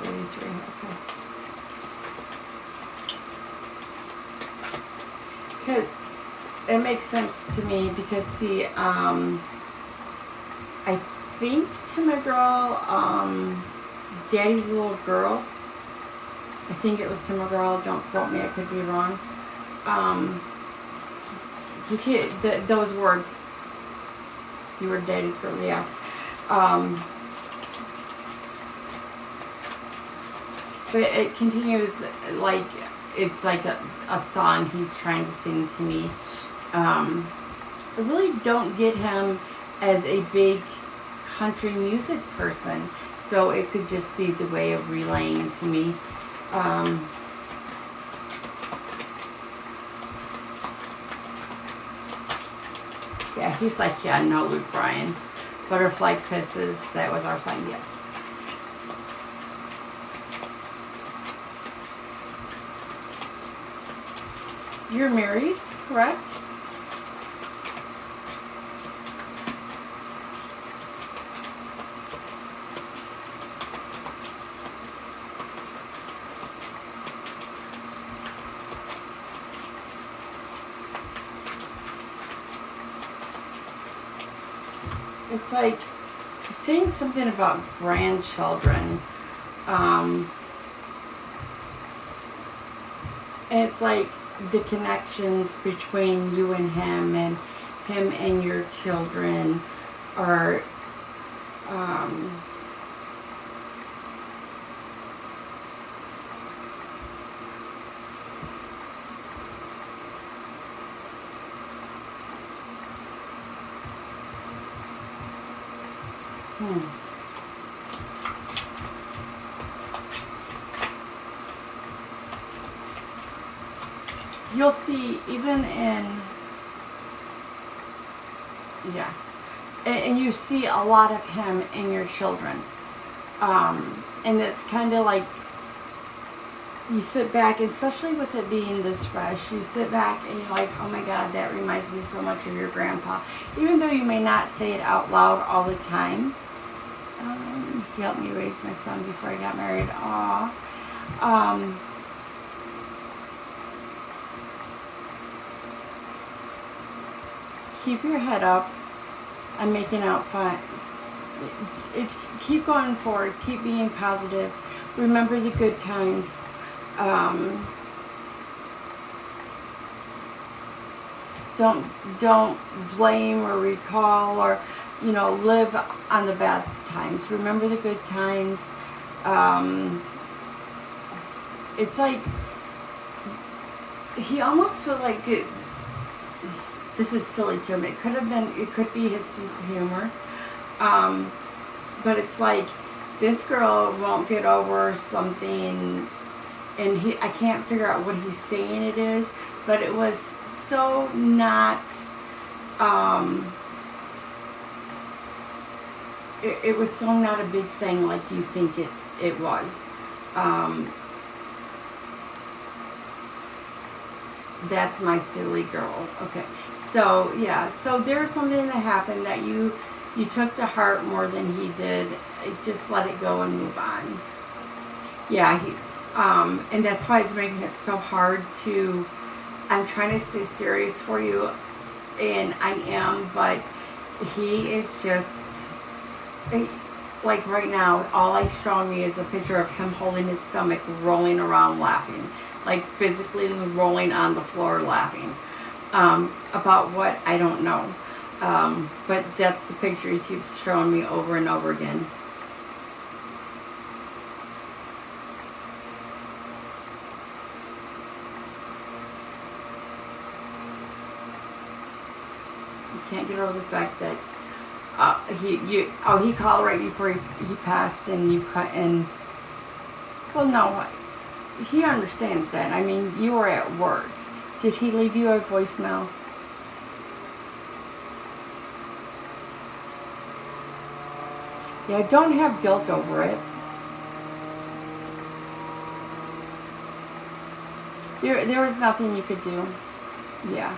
Okay. Because it makes sense to me because, see, I think to my girl, Daddy's little girl, I think it was to my girl, don't quote me, I could be wrong. Those words, you were Daddy's girl, yeah. But it continues like, it's like a song he's trying to sing to me. I really don't get him as a big country music person, so it could just be the way of relaying to me. Yeah, he's like, yeah, no, Luke Bryan. Butterfly Kisses, that was our song, yes. You're married, correct? It's like saying something about grandchildren. And it's like the connections between you and him and your children are you'll see even in, yeah, and you see a lot of him in your children, and it's kind of like you sit back, especially with it being this fresh, you sit back and you're like, oh my God, that reminds me so much of your grandpa, even though you may not say it out loud all the time. He helped me raise my son before I got married. Aww. Keep your head up. I'm making out fun. It's keep going forward. Keep being positive. Remember the good times. Don't blame or recall or live on the bad times. Remember the good times. It's like he almost felt like it. This is silly to him. It could be his sense of humor. But it's like this girl won't get over something, and I can't figure out what he's saying it is, but it was so not, it was so not a big thing like you think it was. That's my silly girl. Okay. So, yeah. So there's something that happened that you took to heart more than he did. Just let it go and move on. Yeah. And that's why it's making it so hard to, I'm trying to stay serious for you, and I am, but he is just, like right now, all he's showing me is a picture of him holding his stomach, rolling around laughing. Like physically rolling on the floor laughing. About what, I don't know. But that's the picture he keeps showing me over and over again. You can't get over the fact that he called right before he passed, and you cut and, well, no, he understands that. I mean, you were at work. Did he leave you a voicemail? Yeah, don't have guilt over it. There was nothing you could do. Yeah.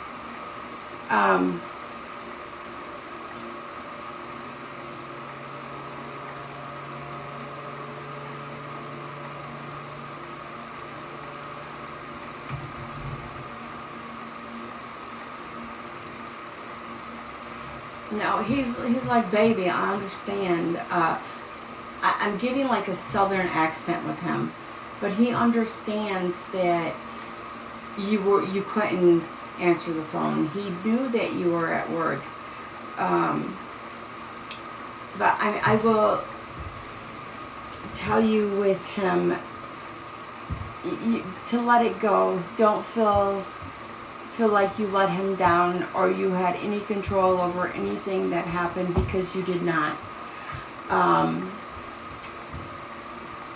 No, he's like, baby, I understand. I'm getting like a southern accent with him, but he understands that you couldn't answer the phone. He knew that you were at work. But I will tell you with him to let it go. Don't feel like you let him down or you had any control over anything that happened, because you did not.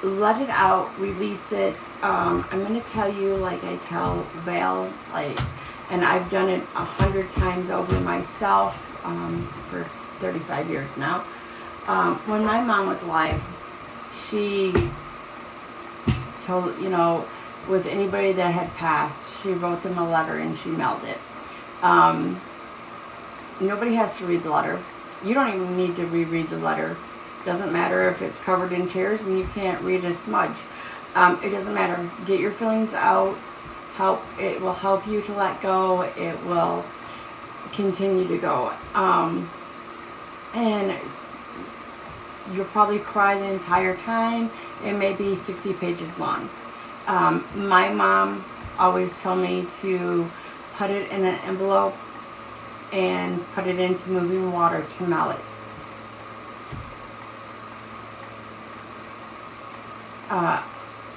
Let it out, release it. I'm going to tell you, like I tell Val, like, and I've done it 100 times over myself for 35 years now. When my mom was alive, she told, with anybody that had passed, she wrote them a letter and she mailed it. Nobody has to read the letter. You don't even need to reread the letter. Doesn't matter if it's covered in tears and you can't read a smudge. It doesn't matter. Get your feelings out. It will help you to let go. It will continue to go. And you'll probably cry the entire time. It may be 50 pages long. My mom always told me to put it in an envelope and put it into moving water to melt it.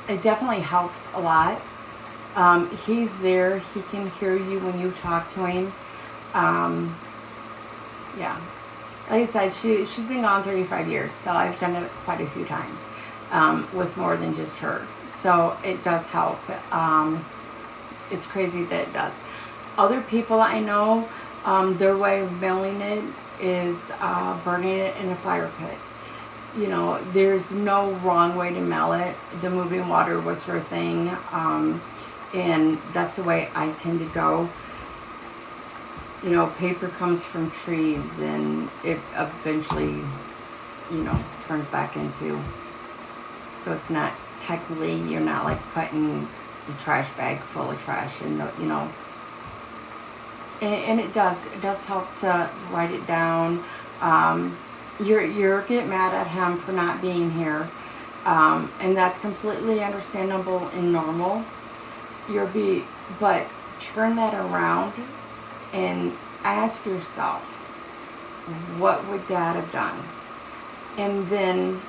It definitely helps a lot. He's there. He can hear you when you talk to him. Yeah. Like I said, she's been gone 35 years, so I've done it quite a few times with more than just her. So it does help. It's crazy that it does. Other people I know, their way of mailing it is burning it in a fire pit. There's no wrong way to mail it. The moving water was her thing, and that's the way I tend to go. Paper comes from trees, and it eventually, turns back into, so it's not technically, you're not like putting a trash bag full of trash, and and it does help to write it down. You're get mad at him for not being here, and that's completely understandable and normal. But turn that around and ask yourself, what would Dad have done? And then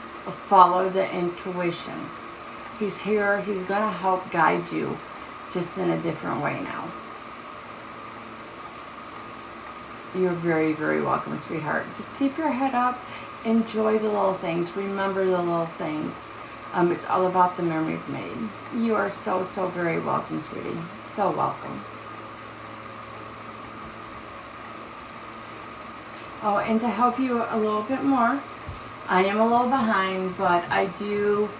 follow the intuition. He's here. He's going to help guide you, just in a different way now. You're very, very welcome, sweetheart. Just keep your head up. Enjoy the little things. Remember the little things. It's all about the memories made. You are so, so very welcome, sweetie. So welcome. Oh, and to help you a little bit more, I am a little behind, but I do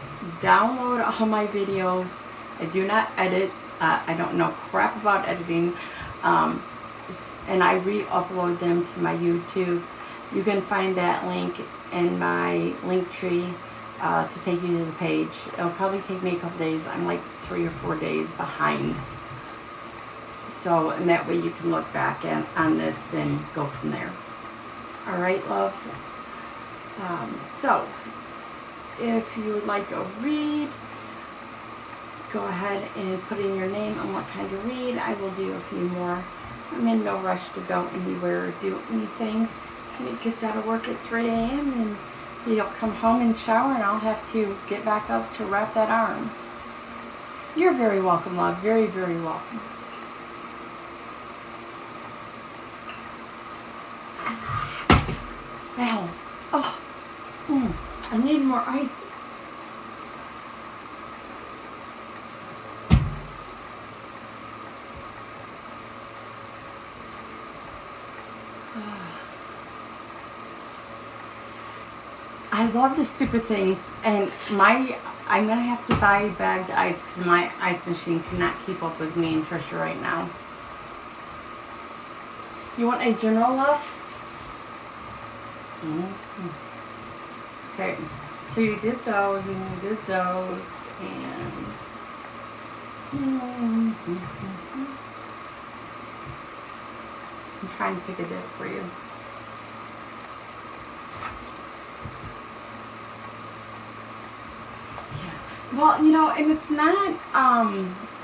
download all my videos. I do not edit. I don't know crap about editing. And I re-upload them to my YouTube. You can find that link in my link tree to take you to the page. It'll probably take me a couple days. I'm like 3 or 4 days behind. So, and that way you can look back on this and go from there. Alright, love? So, if you would like a read, go ahead and put in your name and what kind of read. I will do a few more. I'm in no rush to go anywhere or do anything. He gets out of work at 3 a.m. and he'll come home and shower and I'll have to get back up to wrap that arm. You're very welcome, love. Very, very welcome. Wow. Oh. I need more ice. I love the stupid things, and I'm gonna have to buy bagged ice because my ice machine cannot keep up with me and Trisha right now. You want a general, love? Okay, so you did those and you did those and I'm trying to pick a dip for you. Well, you know, and it's not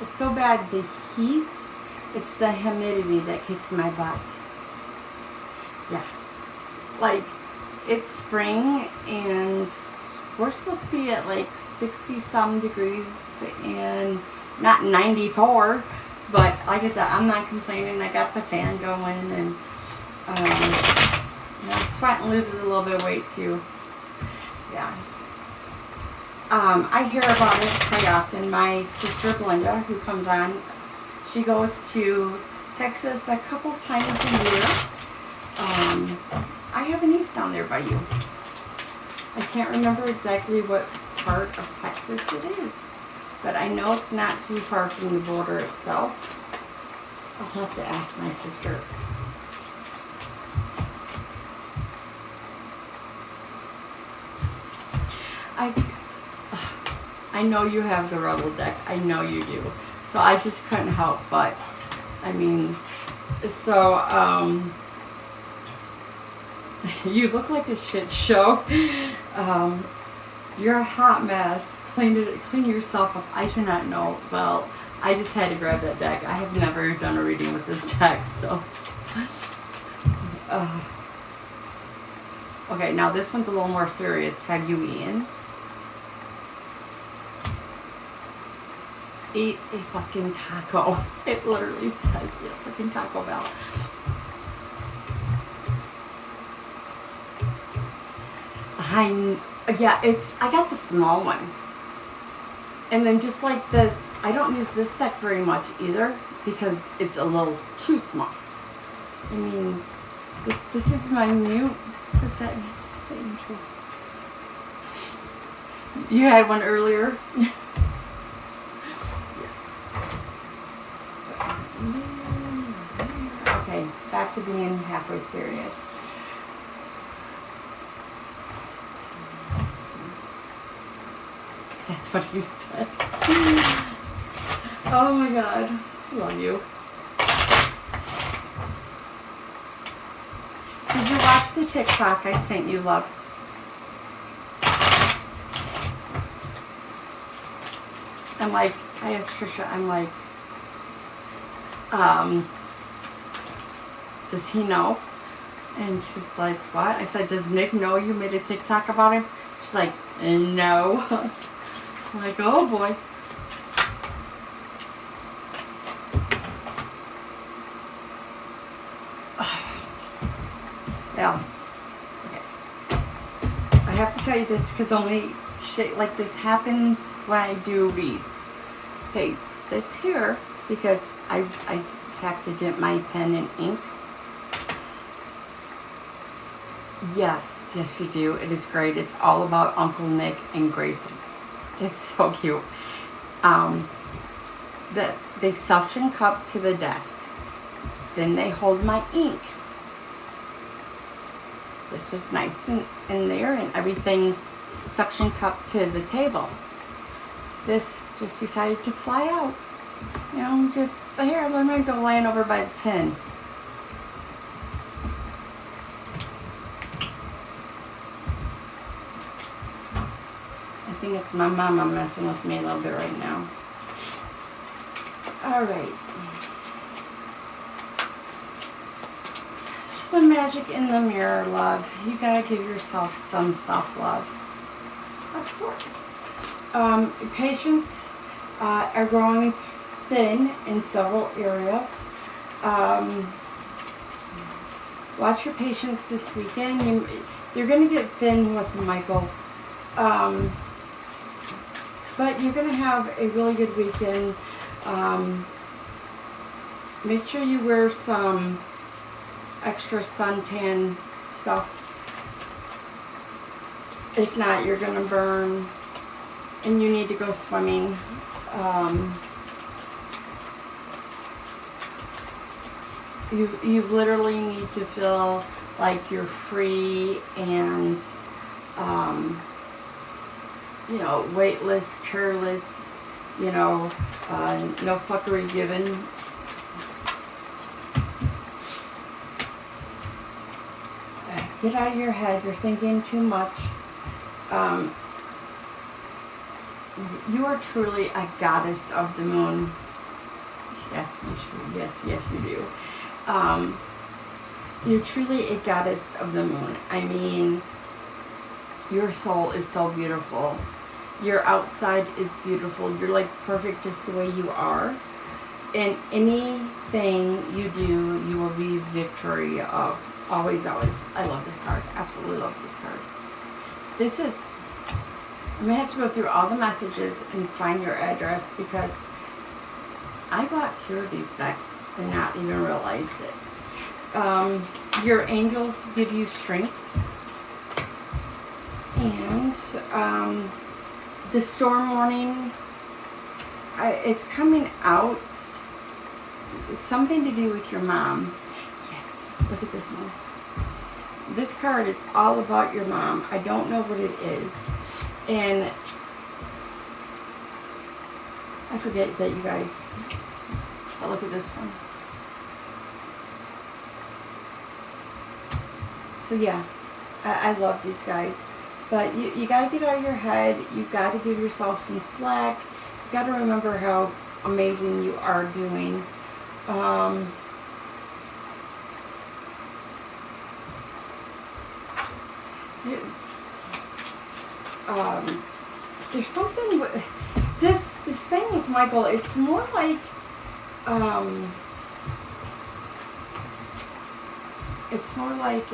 so bad the heat, it's the humidity that kicks my butt. Yeah. Like, it's spring and we're supposed to be at like 60 some degrees and not 94, but like I said, I'm not complaining. I got the fan going and you know, sweating loses a little bit of weight too. Yeah. I hear about it quite often. My sister Belinda, who comes on, she goes to Texas a couple times a year. I have a niece down there by you. I can't remember exactly what part of Texas it is, but I know it's not too far from the border itself. I'll have to ask my sister. I know you have the Rebel deck. I know you do. So I just couldn't help but, I mean, so, you look like a shit show. You're a hot mess. Clean yourself up. I do not know. Well, I just had to grab that deck. I have never done a reading with this deck, so. Okay, now this one's a little more serious. Have you eaten? Eat a fucking taco. It literally says, eat a fucking Taco Bell. Yeah, I got the small one. And then just like this, I don't use this deck very much either because it's a little too small. I mean, this is my new, but that makes angel. You had one earlier? Okay, back to being halfway serious. That's what he said. Oh my God, I love you. Did you watch the TikTok I sent you, love? I'm like, I asked Trisha, I'm like, does he know? And she's like, what? I said, does Nick know you made a TikTok about him? She's like, no. I'm like, oh boy. Yeah. Okay. I have to tell you this because only shit like this happens when I do reads. Okay, this here, because I have to dip my pen in ink. Yes, yes you do. It is great. It's all about Uncle Nick and Grayson. It's so cute. They suction cup to the desk. Then they hold my ink. This was nice in there and everything suction cup to the table. This just decided to fly out. You know, just here, I'm going to go laying over by the pen. think it's my mama messing with me a little bit right now. Alright. So the magic in the mirror, love. You gotta give yourself some self-love. Of course. Patients are growing thin in several areas. Watch your patients this weekend. You're going to get thin with Michael. But you're going to have a really good weekend. Make sure you wear some extra suntan stuff. If not, you're going to burn. And you need to go swimming. You literally need to feel like you're free and, you know, weightless, careless, you know, no fuckery given. Get out of your head. You're thinking too much. You are truly a goddess of the moon. Yes, you do. You're truly a goddess of the moon. I mean, your soul is so beautiful. Your outside is beautiful. You're like perfect just the way you are. And anything you do, you will be victory of. Always, always. I love this card. Absolutely love this card. This is, I'm going to have to go through all the messages and find your address because I bought 2 of these decks and not even realized it. Your angels give you strength. And the storm warning, it's coming out. It's something to do with your mom. Yes, look at this one. This card is all about your mom. I don't know what it is. And I forget that, you guys. But look at this one. So yeah, I love these guys. But you got to get out of your head. You got to give yourself some slack. You got to remember how amazing you are doing. There's something with this thing with Michael. It's more like it's more like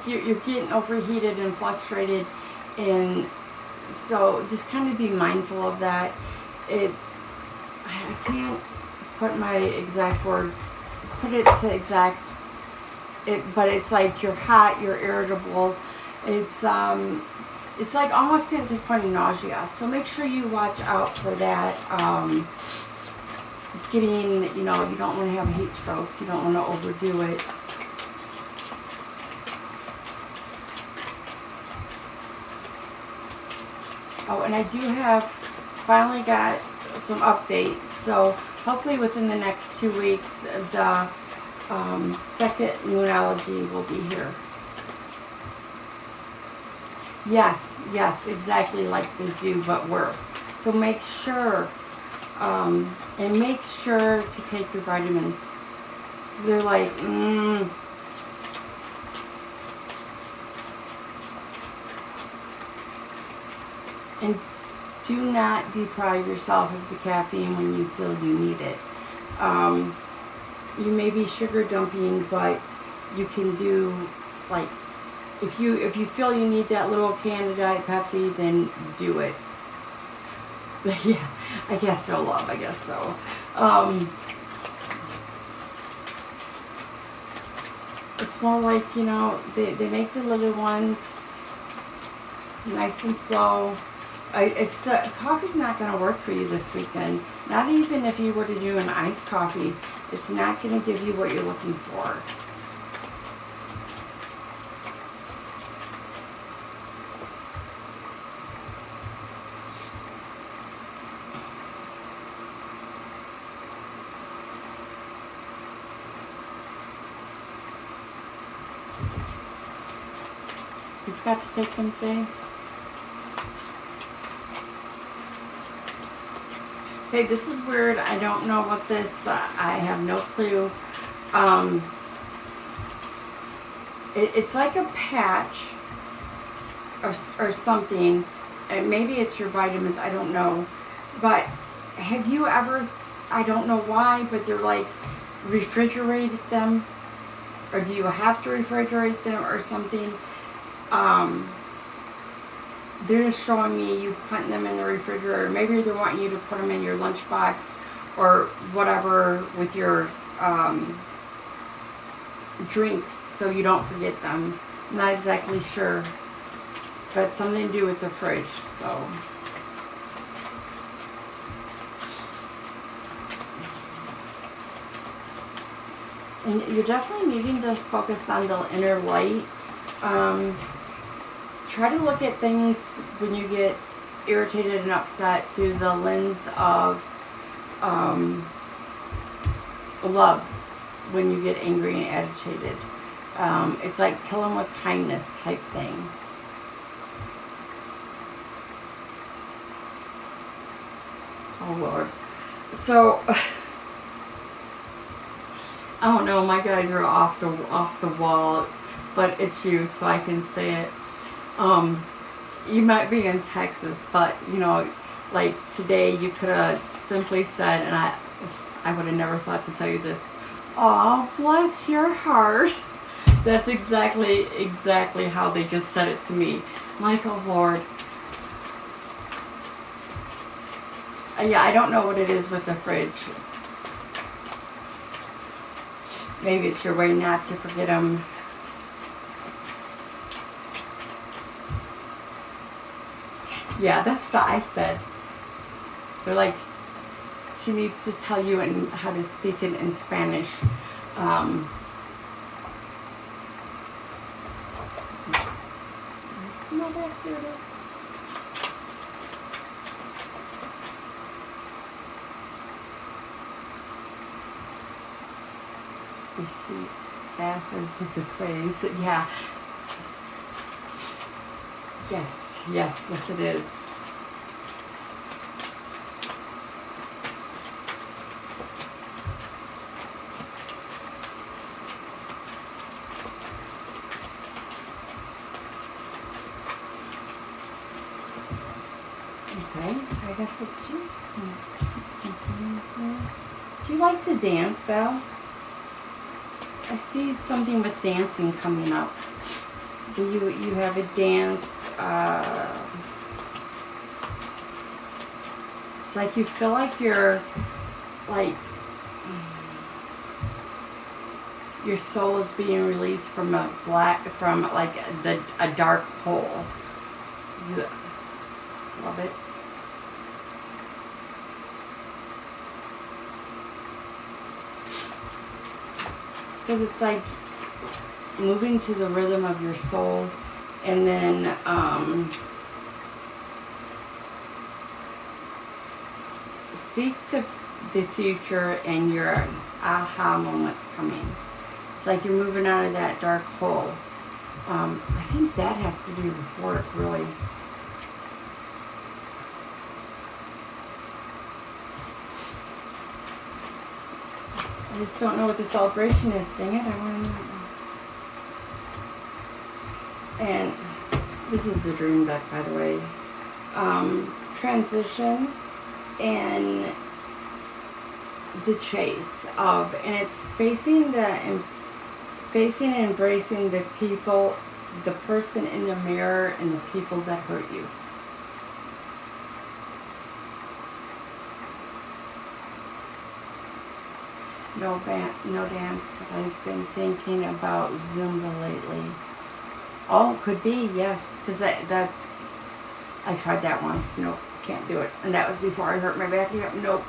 you're getting overheated and frustrated, and so just kind of be mindful of that. I can't put my exact words, put it to exact it, but it's like you're hot, you're irritable. It's like almost getting to the point of nausea. So make sure you watch out for that. Getting, you know, you don't want to have a heat stroke. You don't want to overdo it. Oh, and I do have finally got some updates. So hopefully within the next 2 weeks, the second Moonology will be here. Yes, exactly like the zoo, but worse. So make sure, and make sure to take your vitamins. They're like, And do not deprive yourself of the caffeine when you feel you need it. You may be sugar dumping, but you can do, like, if you feel you need that little can of Diet Pepsi, then do it. But yeah, I guess so, love. I guess so. It's more like, you know, they make the little ones nice and slow. The coffee's not going to work for you this weekend. Not even if you were to do an iced coffee. It's not going to give you what you're looking for. forgot to take them today. Okay, this is weird. I don't know what this, I have no clue. It's like a patch or something. And maybe it's your vitamins, I don't know. But have you ever, I don't know why, but they're like refrigerated them? Or do you have to refrigerate them or something? They're just showing me you putting them in the refrigerator. Maybe they want you to put them in your lunchbox or whatever with your drinks so you don't forget them. I'm not exactly sure. But something to do with the fridge, so. And you're definitely needing to focus on the inner light. Try to look at things when you get irritated and upset through the lens of love when you get angry and agitated. It's like kill them with kindness type thing. Oh Lord. So I don't know, my guys are off the wall, but it's you, so I can say it. You might be in Texas, but you know, like today you could have simply said, and I would have never thought to tell you this. Oh, bless your heart. That's exactly how they just said it to me. I'm like, oh Lord. Yeah, I don't know what it is with the fridge. Maybe it's your way not to forget them. Yeah, that's what I said. They're like, she needs to tell you how to speak it in Spanish. There's another, here it is. You see, sass is with the phrase. Yeah. Yes it is. Okay, so I guess it's you. Do you like to dance, Val? I see something with dancing coming up. Do you have a dance? It's like you feel like you're like your soul is being released from a dark hole. Yeah. Love it. Because it's like moving to the rhythm of your soul, and then seek the future and your aha moments coming. It's like you're moving out of that dark hole. I think that has to do with work, really. I just don't know what the celebration is. Dang it, I want to know. And this is the dream deck, by the way. Transition and the chase of, and it's facing and embracing the people, the person in the mirror, and the people that hurt you. No dance, but I've been thinking about Zumba lately. Oh, could be, yes, because that's, I tried that once. Nope, can't do it. And that was before I hurt my back. Yep, nope.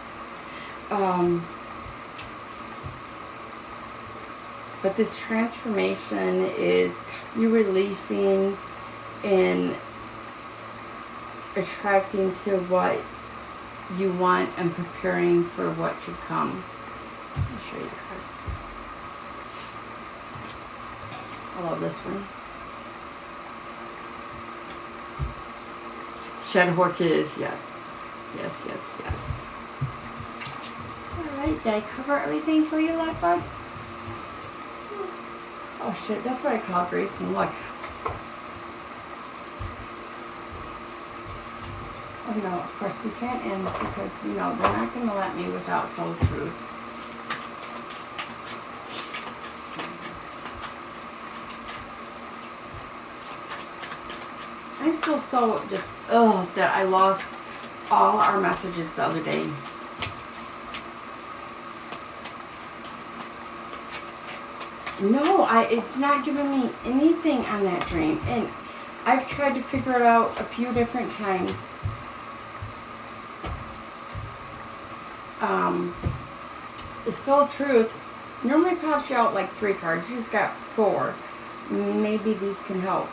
But this transformation is you releasing and attracting to what you want and preparing for what should come. Let me show you the cards. I love this one. Shadow Orchids, yes. Yes, yes, yes. Alright, did I cover everything for you, love bug? Oh shit, that's what I call Grayson. Look. Oh no, of course we can't end because, you know, they're not going to let me without Soul Truth. I'm still so just, ugh, that I lost all our messages the other day. No, it's not giving me anything on that dream. And I've tried to figure it out a few different times. The Soul Truth normally pops you out like 3 cards. You just got 4. Maybe these can help.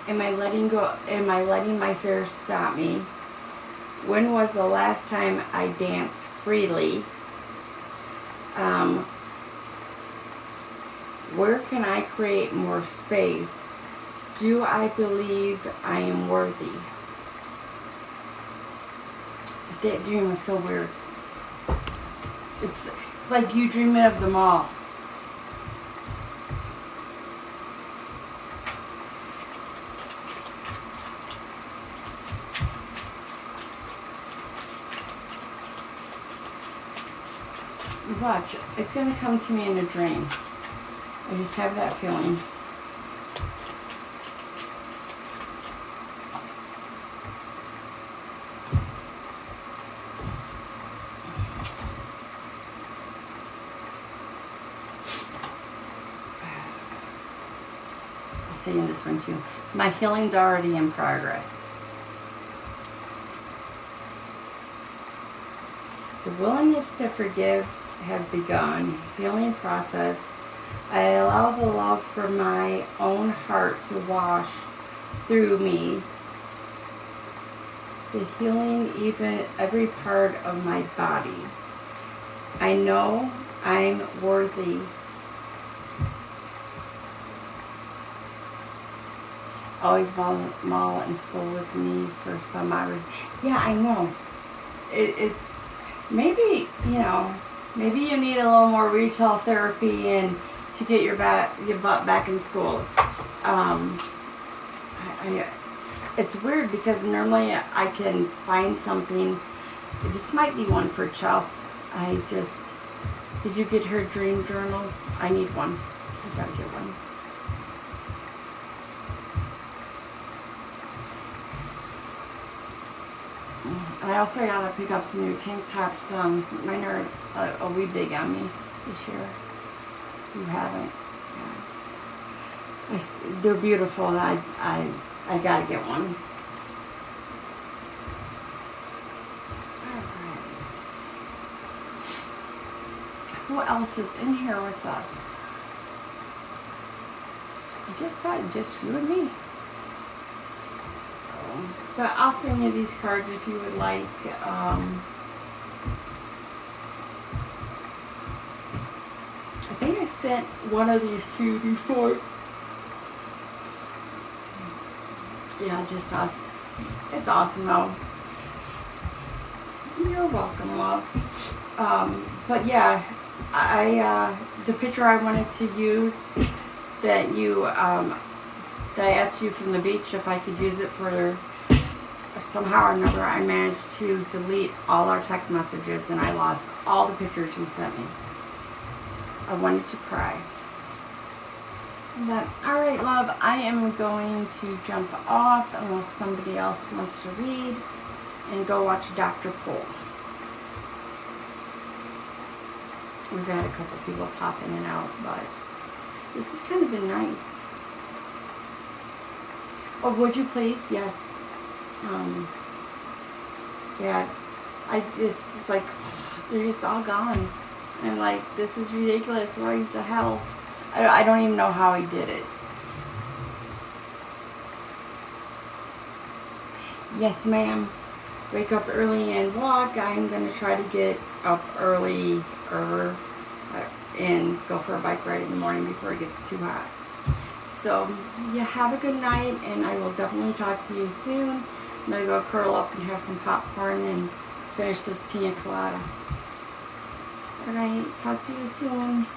Am I letting go? Am I letting my fears stop me? When was the last time I danced freely? Where can I create more space? Do I believe I am worthy? That dream was so weird. It's like you dreaming of them all. Watch, it's going to come to me in a dream. I just have that feeling. I'll say in this one too. My healing's already in progress. The willingness to forgive has begun. Healing process. I allow the love from my own heart to wash through me. The healing even every part of my body. I know I'm worthy. Always Mall in school with me for some hours. Yeah, I know. It's maybe, you know, maybe you need a little more retail therapy and to get your butt back in school. It's weird because normally I can find something. This might be one for Chelsea. Did you get her dream journal? I need one. I gotta get one. I also gotta pick up some new tank tops. Mine are a wee big on me this year. You haven't. Yeah. They're beautiful. I gotta get one. Alright. Who else is in here with us? I just thought just you and me. But I'll send you these cards if you would like. I think I sent one of these to you before. Yeah, just us. It's awesome though. You're welcome, love. But yeah, the picture I wanted to use that you that I asked you from the beach if I could use it for. Somehow or another, I managed to delete all our text messages and I lost all the pictures you sent me. I wanted to cry. But, alright, love, I am going to jump off unless somebody else wants to read and go watch Dr. Cole. We've had a couple people pop in and out, but this has kind of been nice. Oh, would you please? Yes. Yeah, it's like, they're just all gone. And like, this is ridiculous. Why the hell? I don't even know how he did it. Yes, ma'am. Wake up early and walk. I'm going to try to get up early and go for a bike ride in the morning before it gets too hot. So, yeah, have a good night, and I will definitely talk to you soon. I'm going to go curl up and have some popcorn and finish this pina colada. Alright, talk to you soon.